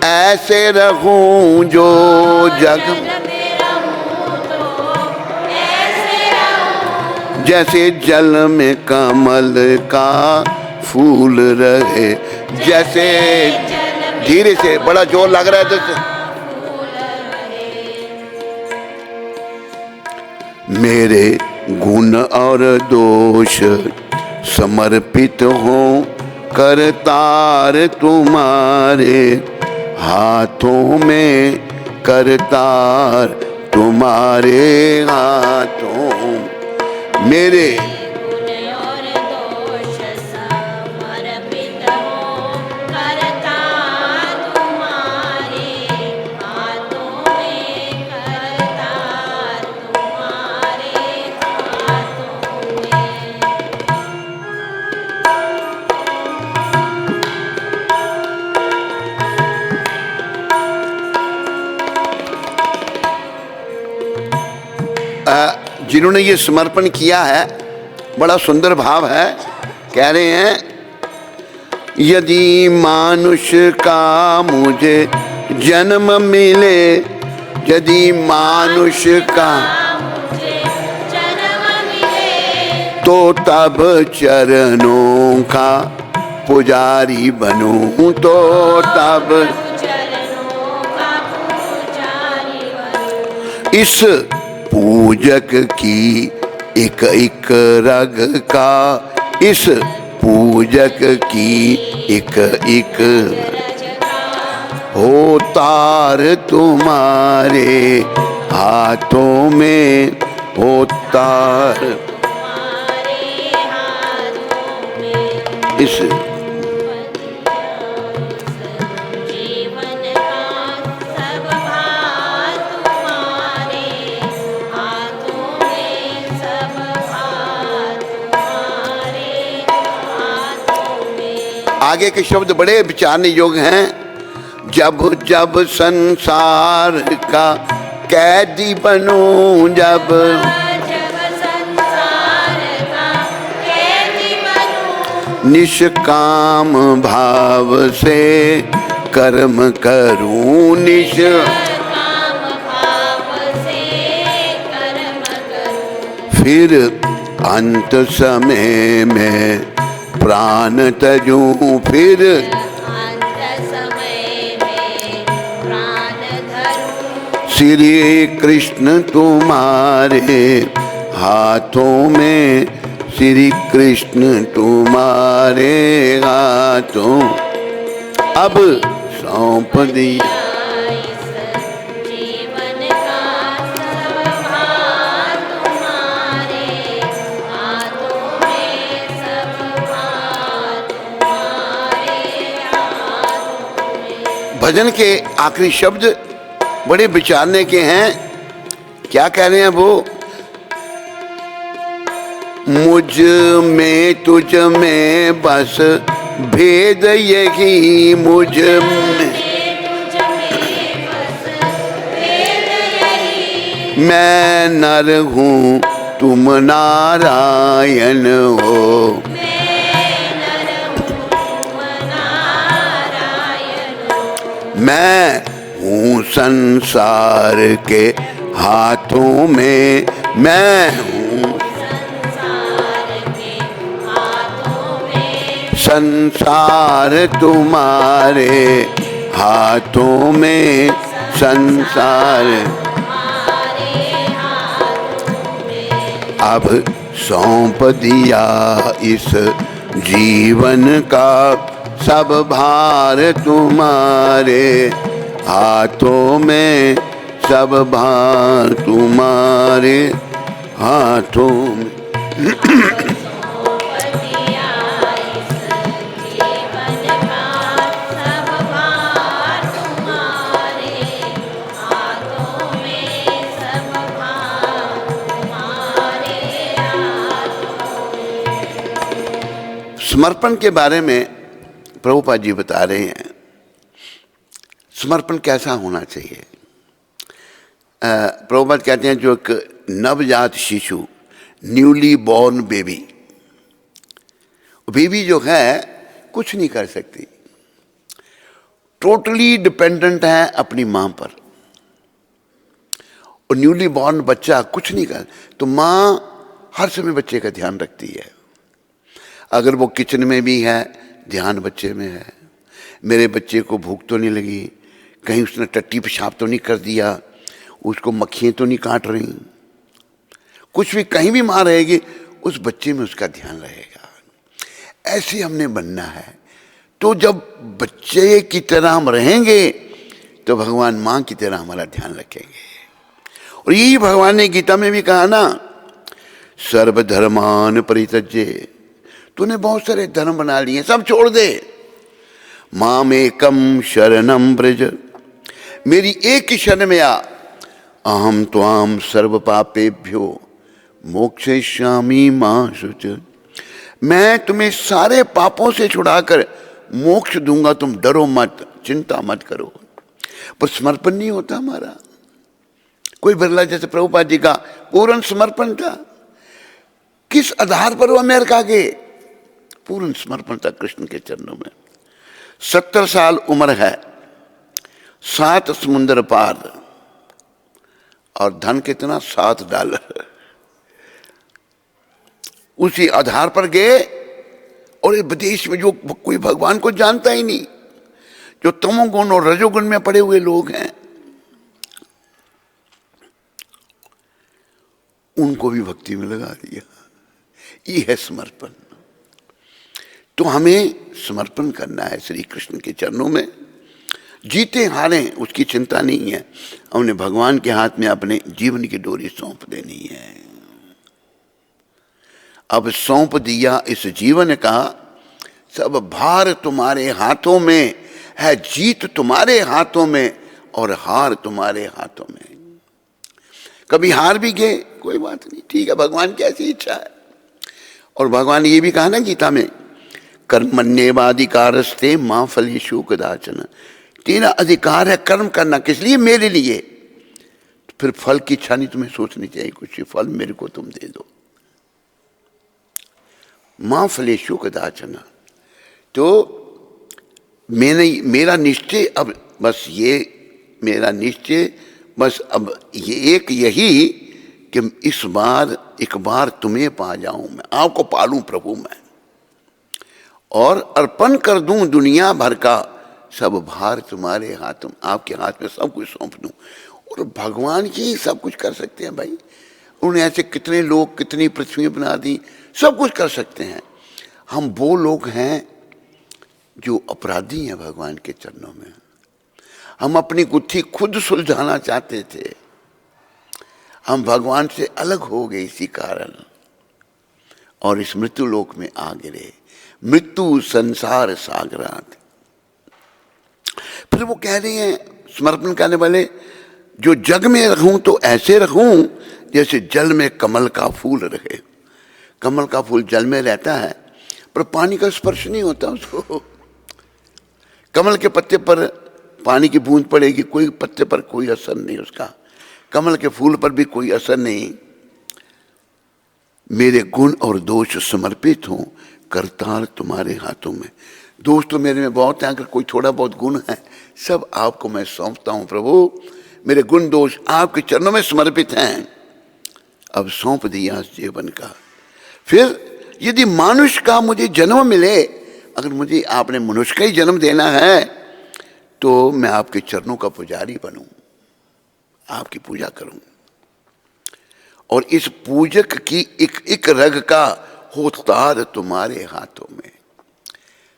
Speaker 1: ऐसे रहूं, जो जग
Speaker 2: में रहूं तो ऐसे रहूं।
Speaker 1: जैसे जल में कमल का फूल रहे, जैसे धीरे से, बड़ा जोर लग रहा है तो मेरे गुण और दोष समर्पित हो करतार तुम्हारे हाथों में, करतार तुम्हारे हाथों। मेरे
Speaker 2: गुण और दोष समर्पित हो करतार तुम्हारे हाथों में, करतार तुम्हारे हाथों में।
Speaker 1: जिन्होंने ये समर्पण किया है, बड़ा सुंदर भाव है। कह रहे हैं, यदि मानुष का मुझे जन्म मिले, यदि मानुष का
Speaker 2: मुझे जन्म मिले
Speaker 1: तो तब चरणों का पुजारी बनूं, तो तब
Speaker 2: चरणों का पुजारी बनूं।
Speaker 1: इस पूजक की एक एक रग का, इस पूजक की एक एक हो तार तुम्हारे हाथों में, हो तार
Speaker 2: तुम्हारे हाथों में।
Speaker 1: इस
Speaker 2: जीवन का सब भार तुम्हारे हाथों में, सब भार तुम्हारे हाथों में।
Speaker 1: आगे के शब्द बड़े विचारने योग्य हैं। जब जब संसार का कैदी बनूं, जब
Speaker 2: जब संसार का कैदी बनूं।
Speaker 1: निष्काम भाव से कर्म करूं,
Speaker 2: काम भाव से कर्म करूं।
Speaker 1: फिर अंत समय में प्राण तजूं, फिर
Speaker 2: अंत समय में प्राण धरूं।
Speaker 1: श्री कृष्ण तुम्हारे हाथों में, श्री कृष्ण तुम्हारे हाथों। अब सौंप दिया
Speaker 2: इस जीवन का सब भार तुम्हारे हाथों में, सब भार तुम्हारे हाथों में।
Speaker 1: भजन के आखिरी शब्द बड़े विचारने के हैं। क्या कह रहे हैं वो? मुझ में तुझ में बस भेद यही, मुझ में मैं नर हूँ तुम नारायण हो। मैं हूँ संसार के हाथों में, मैं हूँ संसार तुम्हारे हाथों में, संसार अब सौंप दिया इस जीवन का सब भार तुम्हारे हाथों में, सब भार तुम्हारे हाथों में। समर्पण के बारे में प्रभुपाद जी बता रहे हैं, समर्पण कैसा होना चाहिए। प्रभुपाद कहते हैं जो एक नवजात शिशु, न्यूली बॉर्न बेबी जो है कुछ नहीं कर सकती, टोटली डिपेंडेंट है अपनी मां पर। और न्यूली बॉर्न बच्चा कुछ नहीं कर, तो मां हर समय बच्चे का ध्यान रखती है। अगर वो किचन में भी है ध्यान बच्चे में है, मेरे बच्चे को भूख तो नहीं लगी, कहीं उसने टट्टी पेशाब तो नहीं कर दिया, उसको मक्खियाँ तो नहीं काट रही, कुछ भी कहीं भी मां रहेगी उस बच्चे में उसका ध्यान रहेगा। ऐसे हमने बनना है। तो जब बच्चे की तरह हम रहेंगे तो भगवान मां की तरह हमारा ध्यान रखेंगे। और यही भगवान ने गीता में भी कहा ना, सर्वधर्मान परित्यज्य, तूने बहुत सारे धर्म बना लिए, सब छोड़ दे, मामेकम शरणम ब्रज, मेरी एक ही शरण में आ, अहम त्वाम सर्व पापेभ्यो मोक्षयिष्यामि मा शुच, मैं तुम्हें सारे पापों से छुड़ाकर मोक्ष दूंगा, तुम डरो मत, चिंता मत करो। पर समर्पण नहीं होता हमारा। कोई बिरला जैसे प्रभुपाद जी का पूर्ण समर्पण था, किस आधार पर वो अमेरिका गए? पूर्ण समर्पण था कृष्ण के चरणों में। 70 साल उम्र है, 7 समुद्र पार, और धन कितना? $7। उसी आधार पर गए। और इस विदेश में जो कोई भगवान को जानता ही नहीं, जो तमोगुण और रजोगुण में पड़े हुए लोग हैं, उनको भी भक्ति में लगा दिया। ये है समर्पण। तो हमें समर्पण करना है श्री कृष्ण के चरणों में। जीते हारे उसकी चिंता नहीं है, हमने भगवान के हाथ में अपने जीवन की डोरी सौंप देनी है। अब सौंप दिया इस जीवन का, सब भार तुम्हारे हाथों में है, जीत तुम्हारे हाथों में और हार तुम्हारे हाथों में। कभी हार भी गए, कोई बात नहीं, ठीक है, भगवान की ऐसी इच्छा है। और भगवान ने ये भी कहा ना गीता में, कर्मण्येवाधिकारस्ते मां फलेषु कदाचन, तेरा अधिकार है कर्म करना, किस लिए? मेरे लिए। तो फिर फल की इच्छा नहीं तुम्हें सोचनी चाहिए, कुछ फल मेरे को तुम दे दो। मां फलेषु कदाचन, तो मेरा निश्चय अब बस ये, मेरा निश्चय बस अब ये एक यही कि इस बार एक बार तुम्हें पा जाऊं, मैं आपको पालूं प्रभु मैं, और अर्पण कर दूं दुनिया भर का सब भार तुम्हारे हाथों, आपके हाथ में सब कुछ सौंप दूं। और भगवान ही सब कुछ कर सकते हैं भाई। उन्होंने ऐसे कितने लोग, कितनी पृथ्वी बना दी, सब कुछ कर सकते हैं। हम वो लोग हैं जो अपराधी हैं भगवान के चरणों में। हम अपनी गुत्थी खुद सुलझाना चाहते थे, हम भगवान से अलग हो गए इसी कारण, और इस मृत्यु लोक में आ गिरे, मृत्यु संसार सागरात। फिर वो कह रहे हैं समर्पण करने वाले, जो जग में रहूं तो ऐसे रहूं जैसे जल में कमल का फूल रहे। कमल का फूल जल में रहता है पर पानी का स्पर्श नहीं होता उसको। कमल के पत्ते पर पानी की बूंद पड़ेगी, कोई पत्ते पर कोई असर नहीं उसका, कमल के फूल पर भी कोई असर नहीं। मेरे गुण और दोष समर्पित हों, करतार तुम्हारे हाथों में। दोष तो मेरे में बहुत हैं, अगर कोई थोड़ा बहुत गुण है सब आपको मैं सौंपता हूं प्रभु। मेरे गुण दोष आपके चरणों में समर्पित हैं, अब सौंप दिया इस जीवन का। फिर यदि मानुष का मुझे जन्म मिले, अगर मुझे आपने मनुष्य का ही जन्म देना है तो मैं आपके चरणों का पुजारी बनूं, आपकी पूजा करूं, और इस पूजक की एक एक रग का हो तार तुम्हारे हाथों में।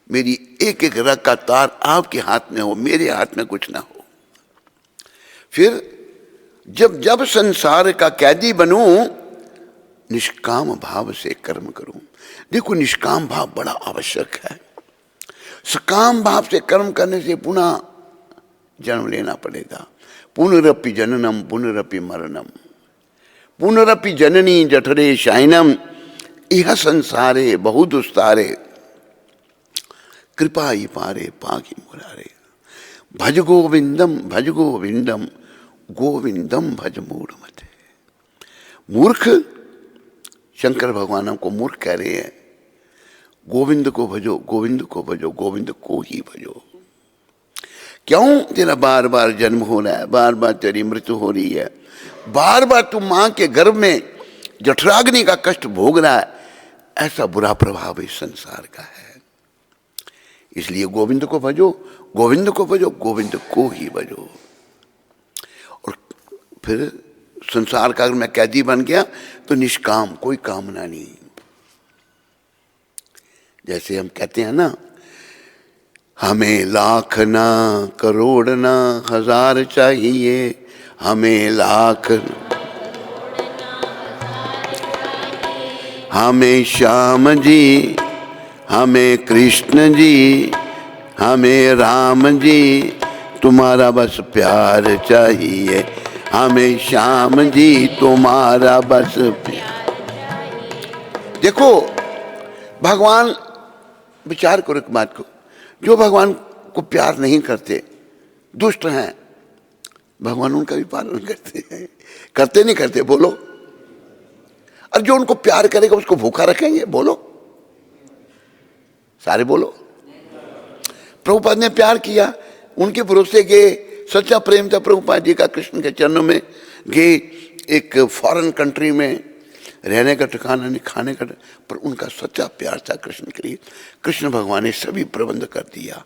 Speaker 1: मेरी एक एक रग का तार आपके हाथ में हो, मेरे हाथ में कुछ ना हो। फिर जब जब संसार का कैदी बनूं, निष्काम भाव से कर्म करूं। देखो निष्काम भाव बड़ा आवश्यक है। सकाम भाव से कर्म करने से पुनः जन्म लेना पड़ेगा। पुनरपि जननम पुनरपि मरणम, पुनरपि जननी जठरे शयनम, यह संसारे बहु दुस्तारे, कृपा ही पारे पाकि मुरारे। भज गोविंदम भज गोविंदम, गोविंदम भज मूढ़मते। मूर्ख, शंकर भगवान हमको मूर्ख कह रहे हैं। गोविंद को भजो, गोविंद को भजो, गोविंद को ही भजो। क्यों तेरा बार बार जन्म हो रहा है, बार बार तेरी मृत्यु हो रही है, बार बार तू मां के गर्भ में जठराग्नि का कष्ट भोग रहा है। ऐसा बुरा प्रभाव इस संसार का है। इसलिए गोविंद को भजो, गोविंद को भजो, गोविंद को ही भजो। और फिर संसार का अगर मैं कैदी बन गया तो निष्काम, कोई कामना नहीं। जैसे हम कहते हैं ना, हमें लाख ना करोड़ ना हजार चाहिए, हमें लाख, हमें श्याम जी, हमें कृष्ण जी, हमें राम जी, तुम्हारा बस प्यार चाहिए, हमें श्याम जी तुम्हारा बस प्यार। देखो भगवान, विचार करो एक बात को, जो भगवान को प्यार नहीं करते, दुष्ट हैं, भगवान उनका भी पालन करते हैं। करते नहीं करते बोलो? और जो उनको प्यार करेगा उसको भूखा रखेंगे बोलो? सारे बोलो। प्रभुपाद ने प्यार किया, उनके भरोसे गए, सच्चा प्रेम था प्रभुपाद जी का कृष्ण के चरणों में। गए एक फॉरेन कंट्री में, रहने का ठिकाना नहीं, खाने का, पर उनका सच्चा प्यार था कृष्ण के लिए। कृष्ण भगवान ने सभी प्रबंध कर दिया,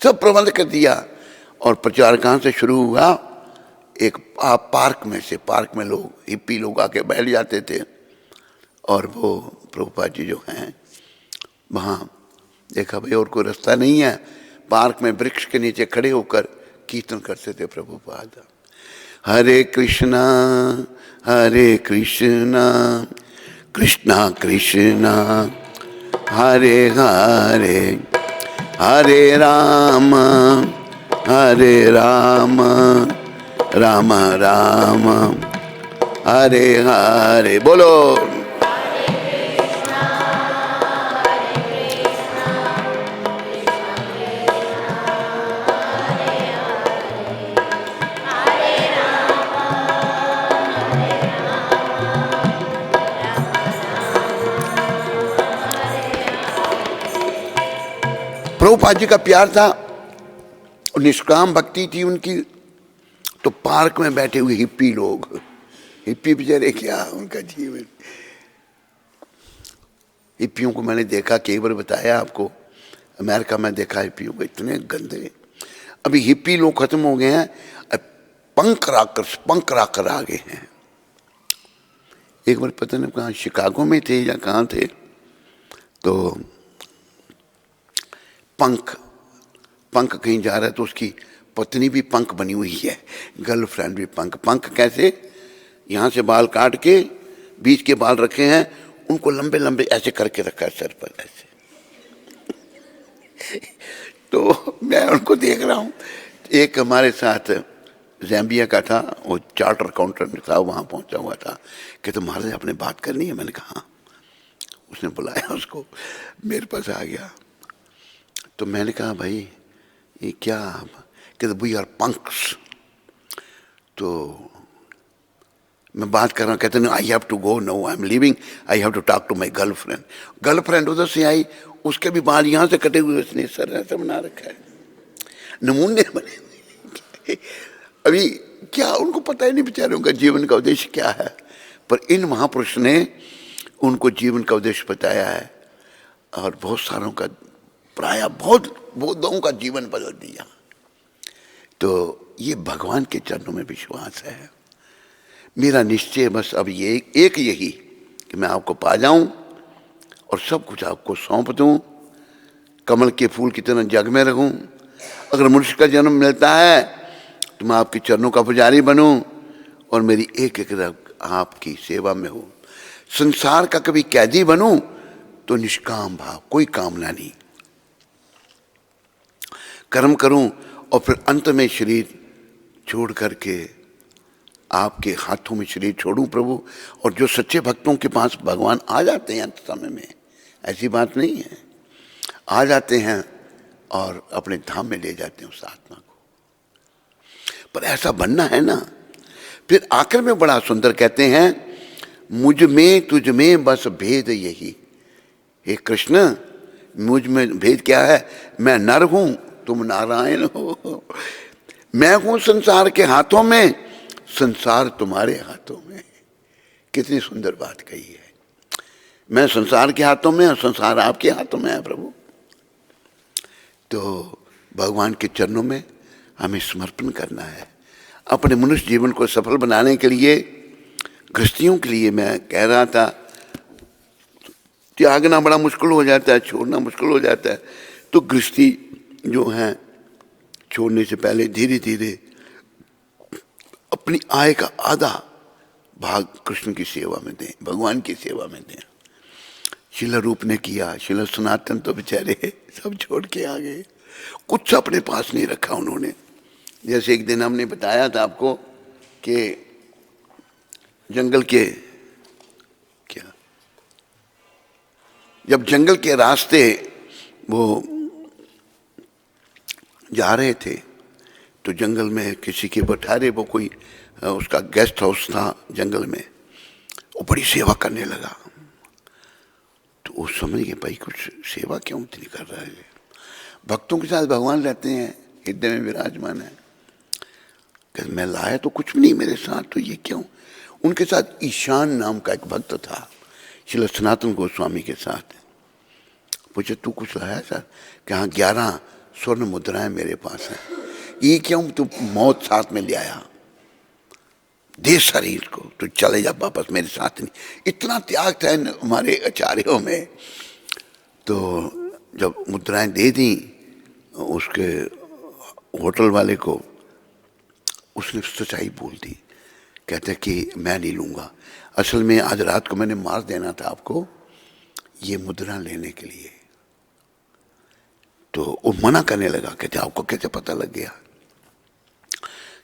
Speaker 1: सब प्रबंध कर दिया। और प्रचार कहाँ से शुरू हुआ? एक पार्क में से, पार्क में लोग, हिप्पी लोग आके बैठ जाते थे, और वो प्रभुपाद जी जो हैं वहाँ देखा भाई और कोई रास्ता नहीं है, पार्क में वृक्ष के नीचे खड़े होकर कीर्तन करते थे प्रभुपाद। हरे कृष्णा कृष्णा कृष्णा हरे हरे, हरे राम राम राम हरे हरे। बोलो प्रभुपाद जी का प्यार था और निष्काम भक्ति थी उनकी। तो पार्क में बैठे हुए हिप्पी लोग, हिप्पी बेचारे क्या उनका जीवन, हिप्पियों को मैंने देखा, कई बार बताया आपको, अमेरिका में देखा हिप्पियों को, इतने गंदे। अभी हिप्पी लोग खत्म हो गए हैं, पंख राकर आ गए हैं। एक बार पता नहीं कहाँ, शिकागो में थे या कहाँ थे, तो पंख कहीं जा रहा है तो उसकी पत्नी भी पंख बनी हुई है, गर्लफ्रेंड भी पंख कैसे? यहाँ से बाल काट के बीच के बाल रखे हैं, उनको लंबे लंबे ऐसे करके रखा है सर पर ऐसे। तो मैं उनको देख रहा हूँ। एक हमारे साथ ज़ैम्बिया का था, वो चार्टर अकाउंटेंट था, वहाँ पहुँचा हुआ था कि तुम्हारे से अपने बात करनी है। मैंने कहा, उसने बुलाया उसको, मेरे पास आ गया। तो मैंने कहा भाई ये क्या? कहते वी आर पंक्स। तो मैं बात कर रहा हूँ, कहते नहीं I have to go, no I am living, I have to talk to my girlfriend. Girlfriend उधर से आई, उसके भी बाल यहाँ से कटे हुए, उसने सर ऐसा बना रखा है, नमूने बने। अभी क्या उनको पता ही नहीं बेचारों का जीवन का उद्देश्य क्या है, पर इन महापुरुष ने उनको जीवन का उद्देश्य बताया है और बहुत सारों का, प्राय बहुतों का जीवन बदल दिया। तो ये भगवान के चरणों में विश्वास है। मेरा निश्चय बस अब ये एक यही कि मैं आपको पा जाऊं और सब कुछ आपको सौंप दूं, कमल के फूल की तरह जग में रहूं। अगर मनुष्य का जन्म मिलता है तो मैं आपके चरणों का पुजारी बनूं और मेरी एक एक रग आपकी सेवा में हो। संसार का कभी कैदी बनूं तो निष्काम भाव, कोई कामना नहीं, कर्म करूं और फिर अंत में शरीर छोड़ करके आपके हाथों में शरीर छोड़ूं प्रभु। और जो सच्चे भक्तों के पास भगवान आ जाते हैं अंत समय में, ऐसी बात नहीं है, आ जाते हैं और अपने धाम में ले जाते हैं उस आत्मा को। पर ऐसा बनना है ना। फिर आखिर में बड़ा सुंदर कहते हैं, मुझ में तुझ में बस भेद यही। हे कृष्ण, मुझ में भेद क्या है? मैं नर हूं, तुम नारायण हो। मैं हूं संसार के हाथों में, संसार तुम्हारे हाथों में। कितनी सुंदर बात कही है। मैं संसार के हाथों में और संसार आपके हाथों में है प्रभु। तो भगवान के चरणों में हमें समर्पण करना है। अपने मनुष्य जीवन को सफल बनाने के लिए, गृहस्थियों के लिए मैं कह रहा था, त्यागना बड़ा मुश्किल हो जाता है, छोड़ना मुश्किल हो जाता है। तो गृहस्थी जो है छोड़ने से पहले धीरे धीरे अपनी आय का आधा भाग कृष्ण की सेवा में दें, भगवान की सेवा में दें। शिला रूप ने किया, शिला सनातन तो बेचारे सब छोड़ के आ गए, कुछ अपने पास नहीं रखा उन्होंने। जैसे एक दिन हमने बताया था आपको कि जंगल के क्या, जब जंगल के रास्ते वो जा रहे थे तो जंगल में किसी के बठारे, वो कोई उसका गेस्ट हाउस था जंगल में, वो बड़ी सेवा करने लगा। तो वो समझ गए भाई कुछ सेवा क्यों इतनी कर रहा है, भक्तों के साथ भगवान रहते हैं, हृदय में विराजमान है। कहते मैं लाया तो कुछ भी नहीं मेरे साथ, तो ये क्यों? उनके साथ ईशान नाम का एक भक्त था, श्री सनातन गोस्वामी के साथ। पूछे तू कुछ लाया सर? कि हाँ 11 स्वर्ण मुद्राएं मेरे पास हैं। ये क्यों? तू मौत साथ में ले आया, दे शरीर को, तो चले जा वापस, मेरे साथ नहीं। इतना त्याग था हमारे आचार्यों में। तो जब मुद्राएं दे दी उसके होटल वाले को, उसने सच्चाई बोल दी। कहते कि मैं नहीं लूँगा, असल में आज रात को मैंने मार देना था आपको ये मुद्रा लेने के लिए। तो वो मना करने लगा। कहते आपको कैसे पता लग गया?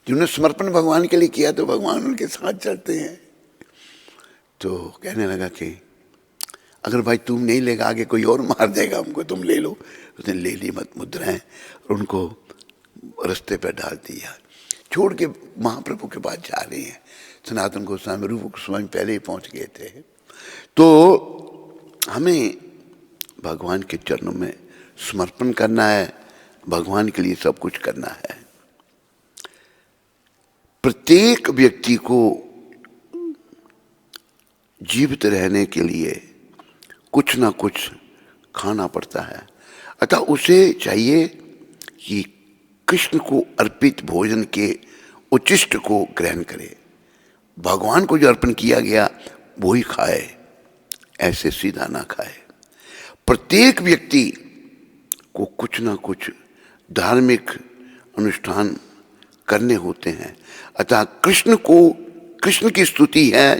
Speaker 1: जिन्होंने समर्पण भगवान के लिए किया तो भगवान उनके साथ चलते हैं। तो कहने लगा कि अगर भाई तुम नहीं लेगा आगे कोई और मार देगा हमको, तुम ले लो। उसने ले ली मत मुद्राएं और उनको रास्ते पर डाल दिया, छोड़ के महाप्रभु के पास जा रहे हैं। सनातन गोस्वामी, रूप गोस्वामी पहले ही पहुंच गए थे। तो हमें भगवान के चरणों में समर्पण करना है, भगवान के लिए सब कुछ करना है। प्रत्येक व्यक्ति को जीवित रहने के लिए कुछ ना कुछ खाना पड़ता है, अतः उसे चाहिए कि कृष्ण को अर्पित भोजन के उच्चिष्ट को ग्रहण करे। भगवान को जो अर्पण किया गया वो ही खाए, ऐसे सीधा ना खाए। प्रत्येक व्यक्ति को कुछ ना कुछ धार्मिक अनुष्ठान करने होते हैं, अतः कृष्ण को, कृष्ण की स्तुति है,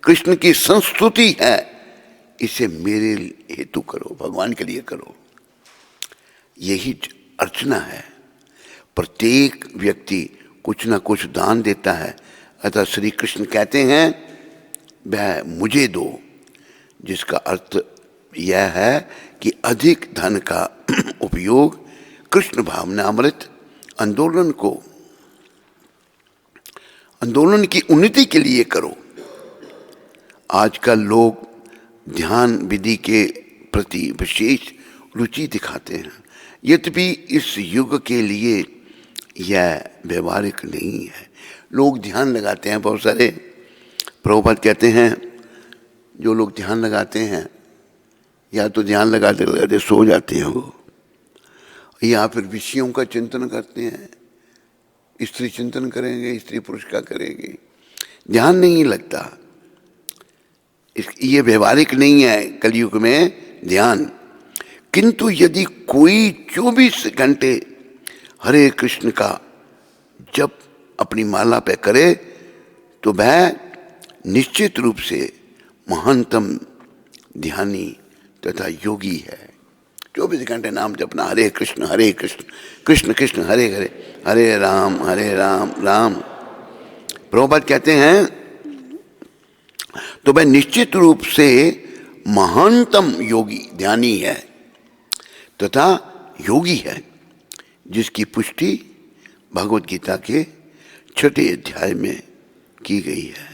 Speaker 1: कृष्ण की संस्तुति है, इसे मेरे हेतु करो, भगवान के लिए करो। यही अर्चना है। प्रत्येक व्यक्ति कुछ ना कुछ दान देता है, अतः श्री कृष्ण कहते हैं वह मुझे दो, जिसका अर्थ यह है कि अधिक धन का उपयोग कृष्ण भावनामृत आंदोलन को आंदोलन की उन्नति के लिए करो। आजकल लोग ध्यान विधि के प्रति विशेष रुचि दिखाते हैं, यद्यपि इस युग के लिए यह व्यवहारिक नहीं है। लोग ध्यान लगाते हैं बहुत सारे। प्रभुपाद कहते हैं जो लोग ध्यान लगाते हैं या तो ध्यान लगाते लगाते सो जाते हैं वो, या फिर विषयों का चिंतन करते हैं। स्त्री चिंतन करेंगे, स्त्री पुरुष का करेंगे, ध्यान नहीं लगता। ये व्यवहारिक नहीं है कलयुग में ध्यान। किंतु यदि कोई 24 घंटे हरे कृष्ण का जप अपनी माला पे करे तो वह निश्चित रूप से महानतम ध्यानी तथा योगी है। 24 घंटे नाम जपना, हरे कृष्ण कृष्ण कृष्ण हरे हरे, हरे राम राम। प्रभुपाद कहते हैं तो वह निश्चित रूप से महानतम योगी ध्यानी है तथा योगी है, जिसकी पुष्टि भगवत गीता के 6 अध्याय में की गई है।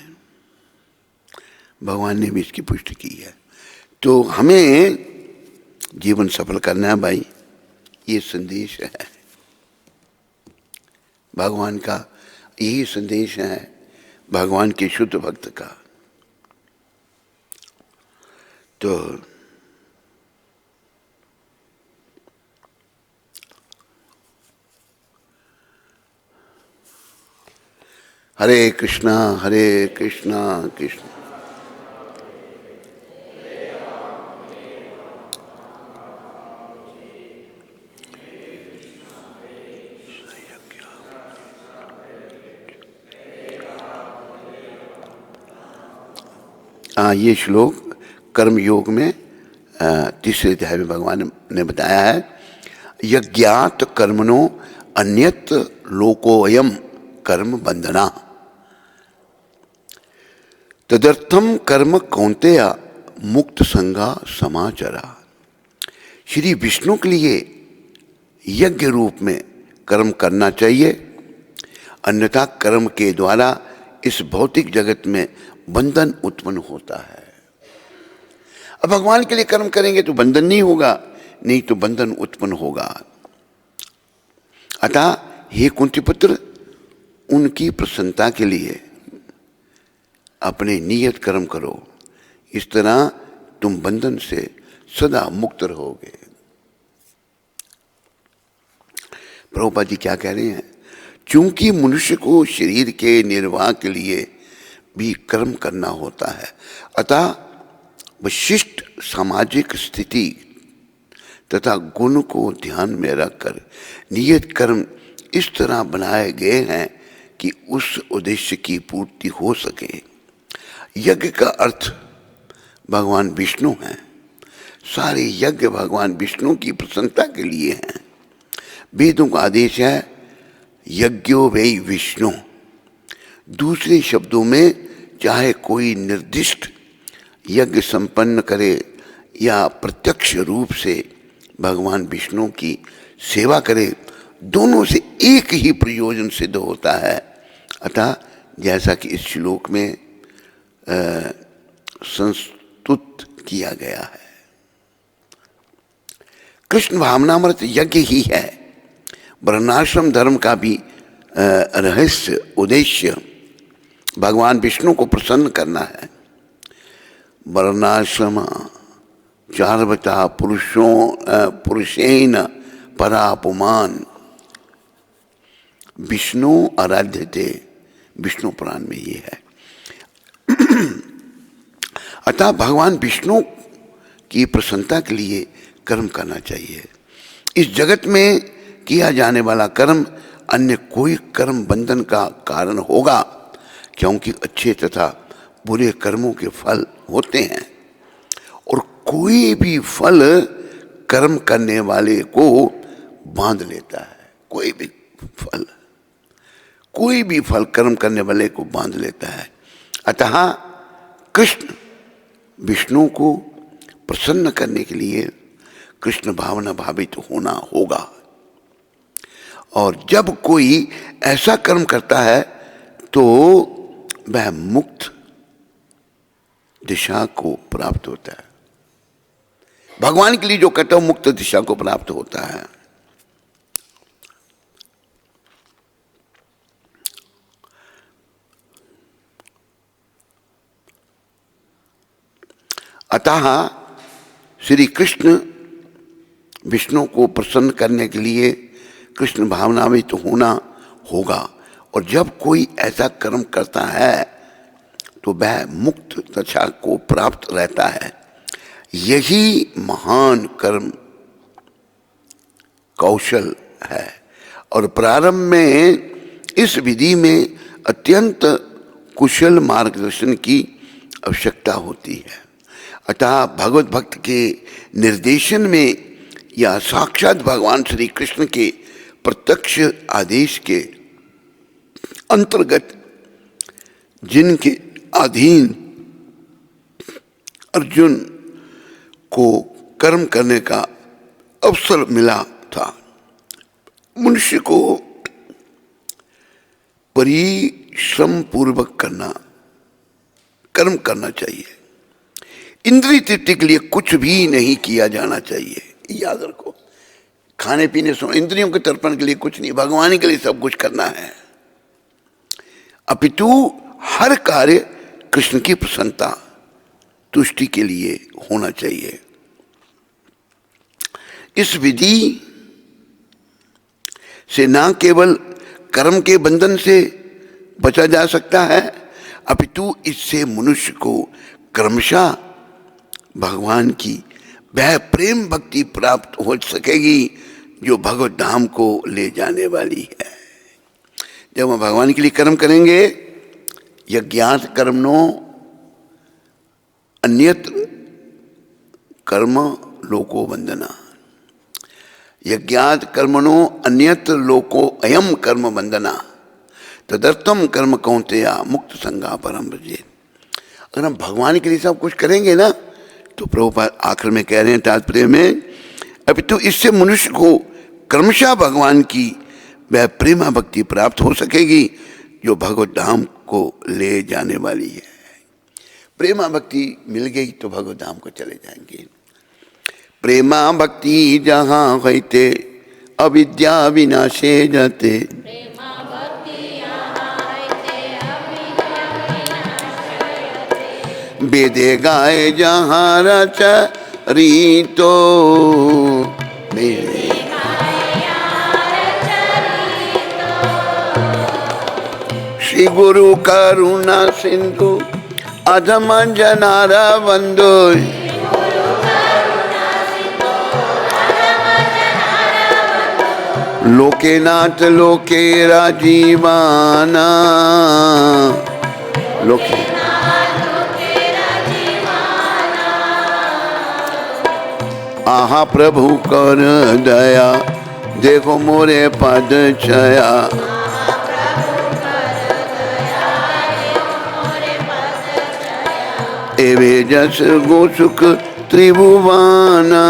Speaker 1: भगवान ने भी इसकी पुष्टि की है। तो हमें जीवन सफल करना है भाई, ये संदेश है भगवान का, यही संदेश है भगवान के शुद्ध भक्त का। तो हरे कृष्णा कृष्ण ये श्लोक कर्म योग में 3 अध्याय में भगवान ने बताया है। यज्ञात कर्मणो अन्यत लोकोयम कर्म बंधना तदर्थम कर्म कौन्तेय मुक्त संगा समाचरा। श्री विष्णु के लिए यज्ञ रूप में कर्म करना चाहिए, अन्यथा कर्म के द्वारा इस भौतिक जगत में बंधन उत्पन्न होता है। अब भगवान के लिए कर्म करेंगे तो बंधन नहीं होगा, नहीं तो बंधन उत्पन्न होगा। अतः हे कुंती पुत्र, उनकी प्रसन्नता के लिए अपने नियत कर्म करो, इस तरह तुम बंधन से सदा मुक्त रहोगे। प्रभुपाद जी क्या कह रहे हैं? चूंकि मनुष्य को शरीर के निर्वाह के लिए भी कर्म करना होता है, अतः विशिष्ट सामाजिक स्थिति तथा गुण को ध्यान में रखकर नियत कर्म इस तरह बनाए गए हैं कि उस उद्देश्य की पूर्ति हो सके। यज्ञ का अर्थ भगवान विष्णु हैं। सारे यज्ञ भगवान विष्णु की प्रसन्नता के लिए हैं। वेदों का आदेश है यज्ञो वै विष्णु। दूसरे शब्दों में, चाहे कोई निर्दिष्ट यज्ञ संपन्न करे या प्रत्यक्ष रूप से भगवान विष्णु की सेवा करे, दोनों से एक ही प्रयोजन सिद्ध होता है। अतः जैसा कि इस श्लोक में संस्तुत किया गया है, कृष्ण भावनामृत यज्ञ ही है। वर्णाश्रम धर्म का भी रहस्य उद्देश्य भगवान विष्णु को प्रसन्न करना है। वर्णाश्रम चार्वता पुरुषेन परापुमान विष्णु आराध्य थे, विष्णु पुराण में ये है। अतः भगवान विष्णु की प्रसन्नता के लिए कर्म करना चाहिए। इस जगत में किया जाने वाला कर्म अन्य कोई कर्म बंधन का कारण होगा, क्योंकि अच्छे तथा बुरे कर्मों के फल होते हैं और कोई भी फल कर्म करने वाले को बांध लेता है। कोई भी फल कर्म करने वाले को बांध लेता है। अतः कृष्ण विष्णु को प्रसन्न करने के लिए कृष्ण भावना भावित होना होगा। और जब कोई ऐसा कर्म करता है तो वह मुक्त दिशा को प्राप्त होता है। भगवान के लिए जो करता है मुक्त दिशा को प्राप्त होता है। अतः श्री कृष्ण विष्णु को प्रसन्न करने के लिए कृष्ण भावना में तो होना होगा, और जब कोई ऐसा कर्म करता है तो वह मुक्त दशा को प्राप्त रहता है। यही महान कर्म कौशल है, और प्रारंभ में इस विधि में अत्यंत कुशल मार्गदर्शन की आवश्यकता होती है। अतः भगवत भक्त के निर्देशन में या साक्षात भगवान श्री कृष्ण के प्रत्यक्ष आदेश के अंतर्गत जिनके अधीन अर्जुन को कर्म करने का अवसर मिला था, मनुष्य को परिश्रम पूर्वक कर्म करना चाहिए। इंद्रिय तृप्ति के लिए कुछ भी नहीं किया जाना चाहिए, याद रखो। खाने पीने सो इंद्रियों के तर्पण के लिए कुछ नहीं, भगवान के लिए सब कुछ करना है। अपितु हर कार्य कृष्ण की प्रसन्नता तुष्टि के लिए होना चाहिए। इस विधि से न केवल कर्म के बंधन से बचा जा सकता है, अपितु इससे मनुष्य को क्रमशः भगवान की वह प्रेम भक्ति प्राप्त हो सकेगी जो भगवत धाम को ले जाने वाली है। जब हम भगवान के लिए कर्म करेंगे, यज्ञात कर्मणो अन्यत्र कर्म लोको वंदना, यज्ञात कर्मणो अन्यत्र लोको अयम कर्म वंदना, तदर्थम कर्म कौन्तेय मुक्त संगा परम व्रजेत। अगर हम भगवान के लिए सब कुछ करेंगे ना, तो प्रभुपाद आखिर में कह रहे हैं तात्पर्य में, अभी तो इससे मनुष्य को क्रमशः भगवान की वह प्रेमा भक्ति प्राप्त हो सकेगी जो भगवत धाम को ले जाने वाली है। प्रेमा भक्ति मिल गई तो भगवत धाम को चले जाएंगे। प्रेमा भक्ति जहाँ होते अविद्या विनाशे जाते, वेदे गाए जहाँ रचरितो, श्री गुरु करुणा सिंधु अधम जनार बंधु, लोके नाथ लोके राजीवाना, लोके आहा प्रभु कर दया देखो मोरे पद छया, एवे जस गोसुख त्रिभुवाना,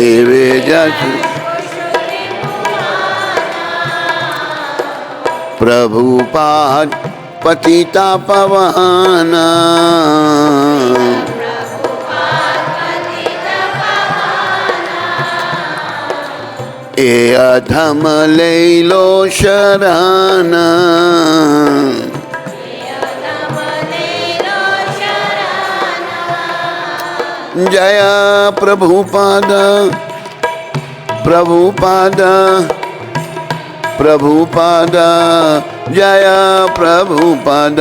Speaker 1: एवे जस प्रभुपाद पतिता पवाना, ए अधम ले लो शरणा, जय प्रभुपाद प्रभुपाद प्रभुपाद, जय प्रभुपाद।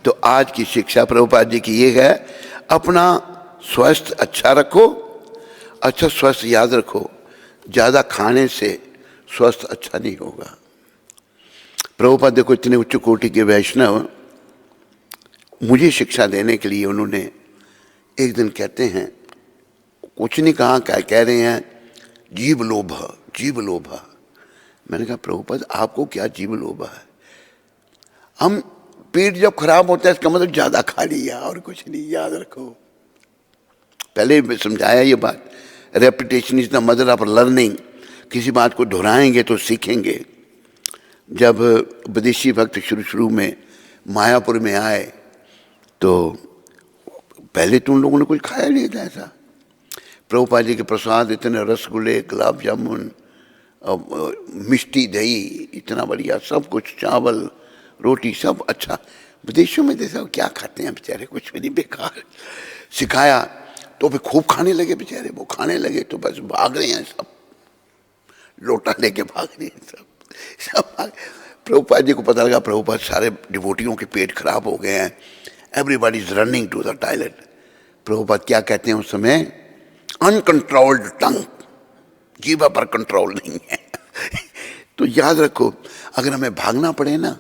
Speaker 1: तो आज की शिक्षा प्रभुपाद जी की ये है, अपना स्वास्थ्य अच्छा रखो। अच्छा स्वास्थ्य याद रखो, ज़्यादा खाने से स्वास्थ्य अच्छा नहीं होगा। प्रभुपाद देखो इतने उच्च कोटि के वैष्णव मुझे शिक्षा देने के लिए उन्होंने एक दिन कहते हैं, कुछ नहीं कहा, क्या कह रहे हैं, जीव लोभ जीव लोभ। मैंने कहा प्रभुपाद आपको क्या जीव लोभ है? हम पेट जब खराब होता है इसका मतलब ज़्यादा खा लिया और कुछ नहीं, याद रखो। पहले भी समझाया ये बात, repetition is the mother of learning. किसी बात को दोहराएंगे तो सीखेंगे। जब विदेशी भक्त शुरू में मायापुर में आए तो पहले तो उन लोगों ने कुछ खाया नहीं था ऐसा। प्रभुपाद जी के प्रसाद इतने, रसगुल्ले, गुलाब जामुन, मिष्टी दही, इतना बढ़िया सब कुछ, चावल रोटी सब अच्छा। विदेशों में जैसा क्या खाते हैं बेचारे, कुछ भी नहीं, बेकार। सिखाया तो फिर खूब खाने लगे बेचारे। वो खाने लगे तो बस भाग रहे हैं सब, लोटा लेके भाग रहे हैं सब भाग। प्रभुपाद जी को पता लगा प्रभुपाद सारे डिवोटियों के पेट खराब हो गए हैं, everybody is running to the toilet. Prabhupada क्या कहते हैं उस समय, अनकंट्रोल्ड टंग, जीवा पर कंट्रोल नहीं है। तो याद रखो, अगर हमें भागना पड़े ना,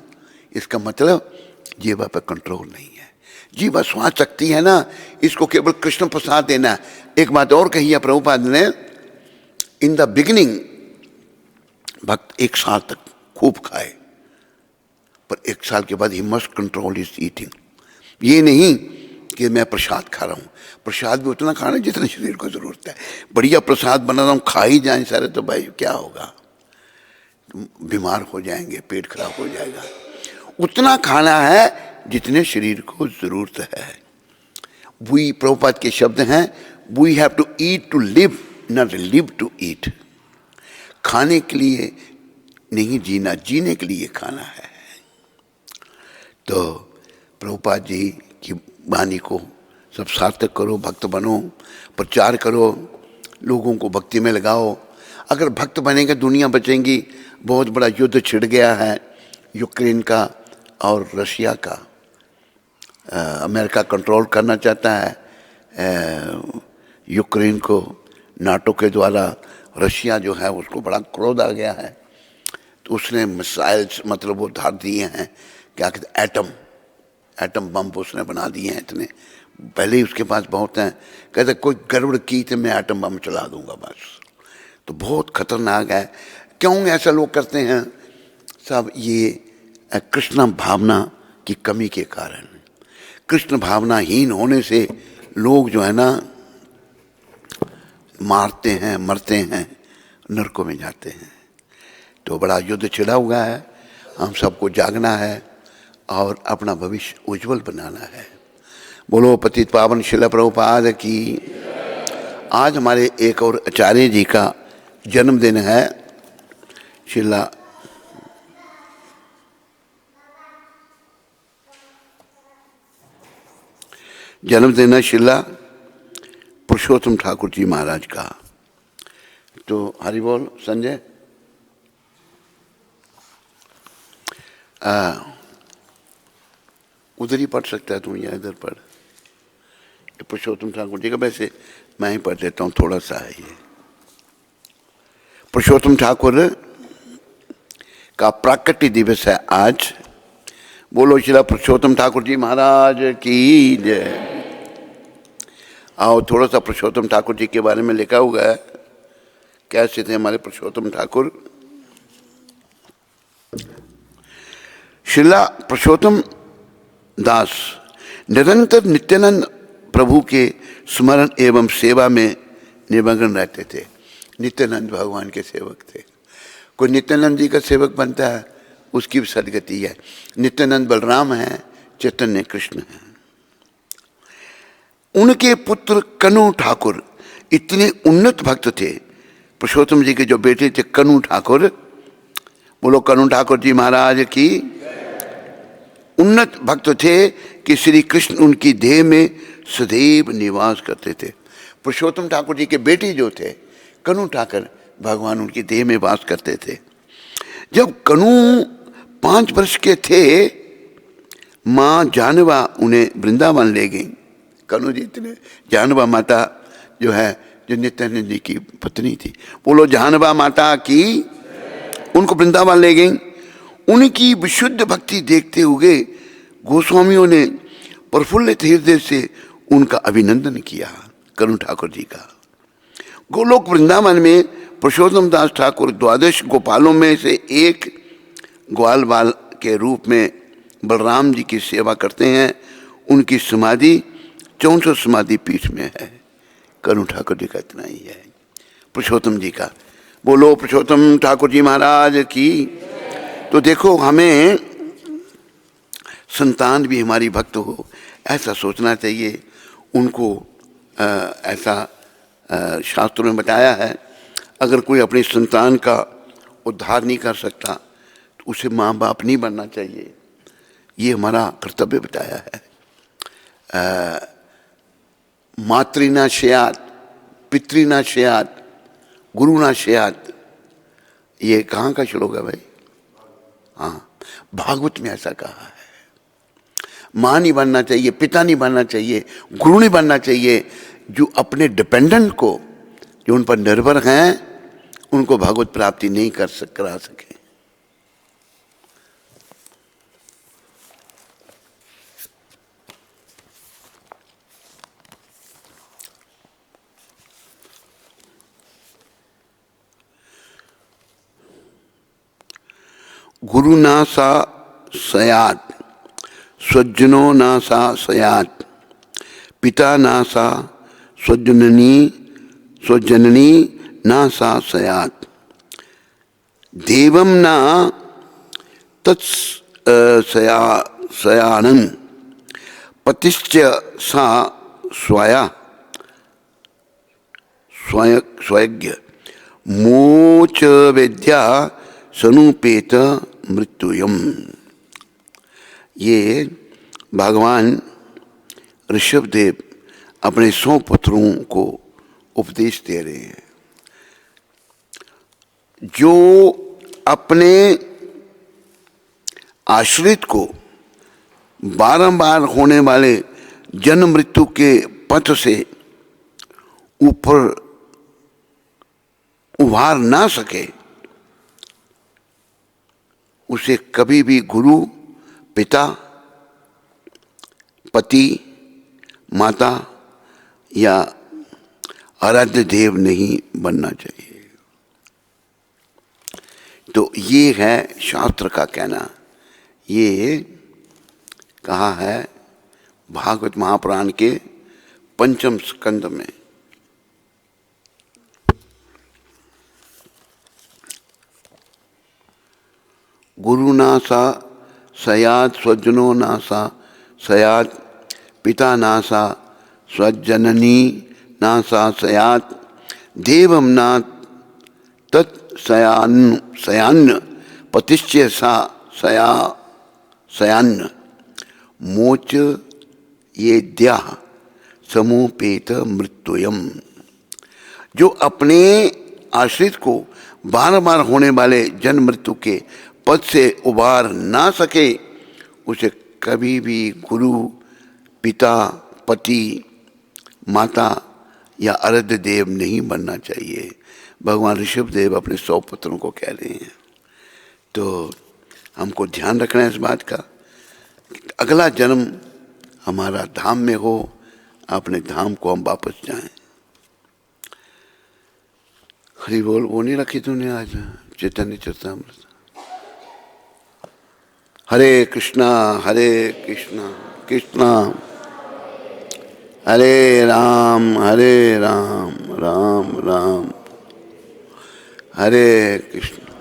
Speaker 1: इसका मतलब जीवा पर कंट्रोल नहीं है। जीवा स्वाद सकती है ना, इसको केवल कृष्ण प्रसाद देना है। एक बात और कही है प्रभुपाद ने, इन द बिगिनिंग भक्त 1 साल तक खूब खाए, पर 1 साल के बाद he must control his eating. ये नहीं कि मैं प्रसाद खा रहा हूँ, प्रसाद भी उतना खाना जितना शरीर को जरूरत है। बढ़िया प्रसाद बना रहा हूँ, खा ही जाए सारे तो भाई क्या होगा, बीमार हो जाएंगे, पेट खराब हो जाएगा। उतना खाना है जितने शरीर को जरूरत है। वी, प्रभुपाद के शब्द हैं, we have to eat to live, not live to eat. खाने के लिए नहीं जीना, जीने के लिए खाना है। तो प्रभुपाद जी की वाणी को सब सार्थक करो, भक्त बनो, प्रचार करो, लोगों को भक्ति में लगाओ। अगर भक्त बनेंगे दुनिया बचेंगी। बहुत बड़ा युद्ध छिड़ गया है यूक्रेन का और रशिया का। अमेरिका कंट्रोल करना चाहता है यूक्रेन को नाटो के द्वारा। रशिया जो है उसको बड़ा क्रोध आ गया है, तो उसने मिसाइल्स मतलब वो धार दिए हैं, क्या कहते एटम बम उसने बना दिए हैं इतने। पहले ही उसके पास बहुत हैं, कहते कोई गड़बड़ की तो मैं एटम बम चला दूंगा बस। तो बहुत खतरनाक है। क्यों ऐसा लोग करते हैं? सब ये कृष्ण भावना की कमी के कारण, कृष्ण भावनाहीन होने से लोग जो है ना मारते हैं, मरते हैं, नरकों में जाते हैं। तो बड़ा युद्ध छिड़ा हुआ है, हम सबको जागना है और अपना भविष्य उज्जवल बनाना है। बोलो पतित पावन शिला प्रभुपाद की। आज हमारे एक और आचार्य जी का जन्मदिन है। शिला जन्मदिन है शिला पुरुषोत्तम ठाकुर जी महाराज का। तो हरि बोल संजय। उधर ही पढ़ सकता है तुम या इधर पढ़। पुरुषोत्तम ठाकुर जी का वैसे मैं ही पढ़ देता हूँ, थोड़ा सा है ये। पुरुषोत्तम ठाकुर का प्राकट्य दिवस है आज। बोलो श्री पुरुषोत्तम ठाकुर जी महाराज की जय। आओ थोड़ा सा पुरुषोत्तम ठाकुर जी के बारे में लिखा हुआ है, कैसे थे हमारे पुरुषोत्तम ठाकुर। श्रीला पुरुषोत्तम दास निरंतर नित्यानंद प्रभु के स्मरण एवं सेवा में निमग्न रहते थे। नित्यानंद भगवान के सेवक थे। कोई नित्यानंद जी का सेवक बनता है उसकी भी सदगति है। नित्यानंद बलराम है, चैतन्य कृष्ण है। उनके पुत्र कनु ठाकुर इतने उन्नत भक्त थे। पुरुषोत्तम जी के जो बेटे थे कनु ठाकुर, बोलो कनु ठाकुर जी महाराज की। उन्नत भक्त थे कि श्री कृष्ण उनकी देह में सदैव निवास करते थे। पुरुषोत्तम ठाकुर जी के बेटे जो थे कनु ठाकुर, भगवान उनकी देह में वास करते थे। जब कनु 5 वर्ष के थे, माँ जानवा उन्हें वृंदावन ले गई। कनु जी इतने, जानवा माता जो है जो नित्यानंद जी की पत्नी थी, बोलो जानवा माता की, उनको वृंदावन ले गई। उनकी विशुद्ध भक्ति देखते हुए गोस्वामियों ने प्रफुल्लित हृदय से उनका अभिनंदन किया। कनु ठाकुर जी का गोलोक वृंदावन में पुरुषोत्तम दास ठाकुर 12 गोपालों में से एक ग्वाल बाल के रूप में बलराम जी की सेवा करते हैं। उनकी समाधि 64 समाधि पीठ में है। करुण ठाकुर जी का इतना ही है। पुरुषोत्तम जी का बोलो, पुरुषोत्तम ठाकुर जी महाराज की। तो देखो, हमें संतान भी हमारी भक्त हो ऐसा सोचना चाहिए। उनको ऐसा शास्त्रों में बताया है, अगर कोई अपनी संतान का उद्धार नहीं कर सकता तो उसे माँ बाप नहीं बनना चाहिए। ये हमारा कर्तव्य बताया है। मातृना श्रेयात पितृना श्रेयात गुरुना श्रेयात, ये कहाँ का श्लोक है भाई? हाँ, भागवत में ऐसा कहा है। माँ नहीं बनना चाहिए, पिता नहीं बनना चाहिए, गुरु नहीं बनना चाहिए। जो अपने डिपेंडेंट को, जो उन पर निर्भर हैं, उनको भागवत प्राप्ति नहीं करा सके। गुरु ना सा सयात स्वजनो ना सा सयात पिता ना सा स्वजननी ना सा सयात देवम ना तत्सयानन पतिश्च सा स्वयज्ञ मोच विद्या सनुपेत मृत्युयम। ये भगवान ऋषभदेव अपने 100 पुत्रों को उपदेश दे रहे हैं। जो अपने आश्रित को बारंबार होने वाले जन्म मृत्यु के पथ से ऊपर उभार ना सके, उसे कभी भी गुरु, पिता, पति, माता या आराध्य देव नहीं बनना चाहिए। तो ये है शास्त्र का कहना। ये कहा है भागवत महापुराण के 5वें स्कंद में। गुरु ना सा सयात स्वजनो ना सा सयात पिता ना सा स्वजननी ना सा सयात देवम ना तत्सयान्न पतिश्च सा सयान्न मोच ये द्या समुपेत मृत्युयम। जो अपने आश्रित को बार बार होने वाले जन्म मृत्यु के पद से उबार ना सके, उसे कभी भी गुरु, पिता, पति, माता या आराध्य देव नहीं बनना चाहिए। भगवान ऋषभदेव अपने 100 पुत्रों को कह रहे हैं। तो हमको ध्यान रखना है इस बात का, अगला जन्म हमारा धाम में हो, अपने धाम को हम वापस जाएं। हरि बोल। वो नहीं रखी तूने आज चैतन्य चरितामृत? हरे कृष्णा कृष्णा हरे राम राम राम हरे कृष्ण।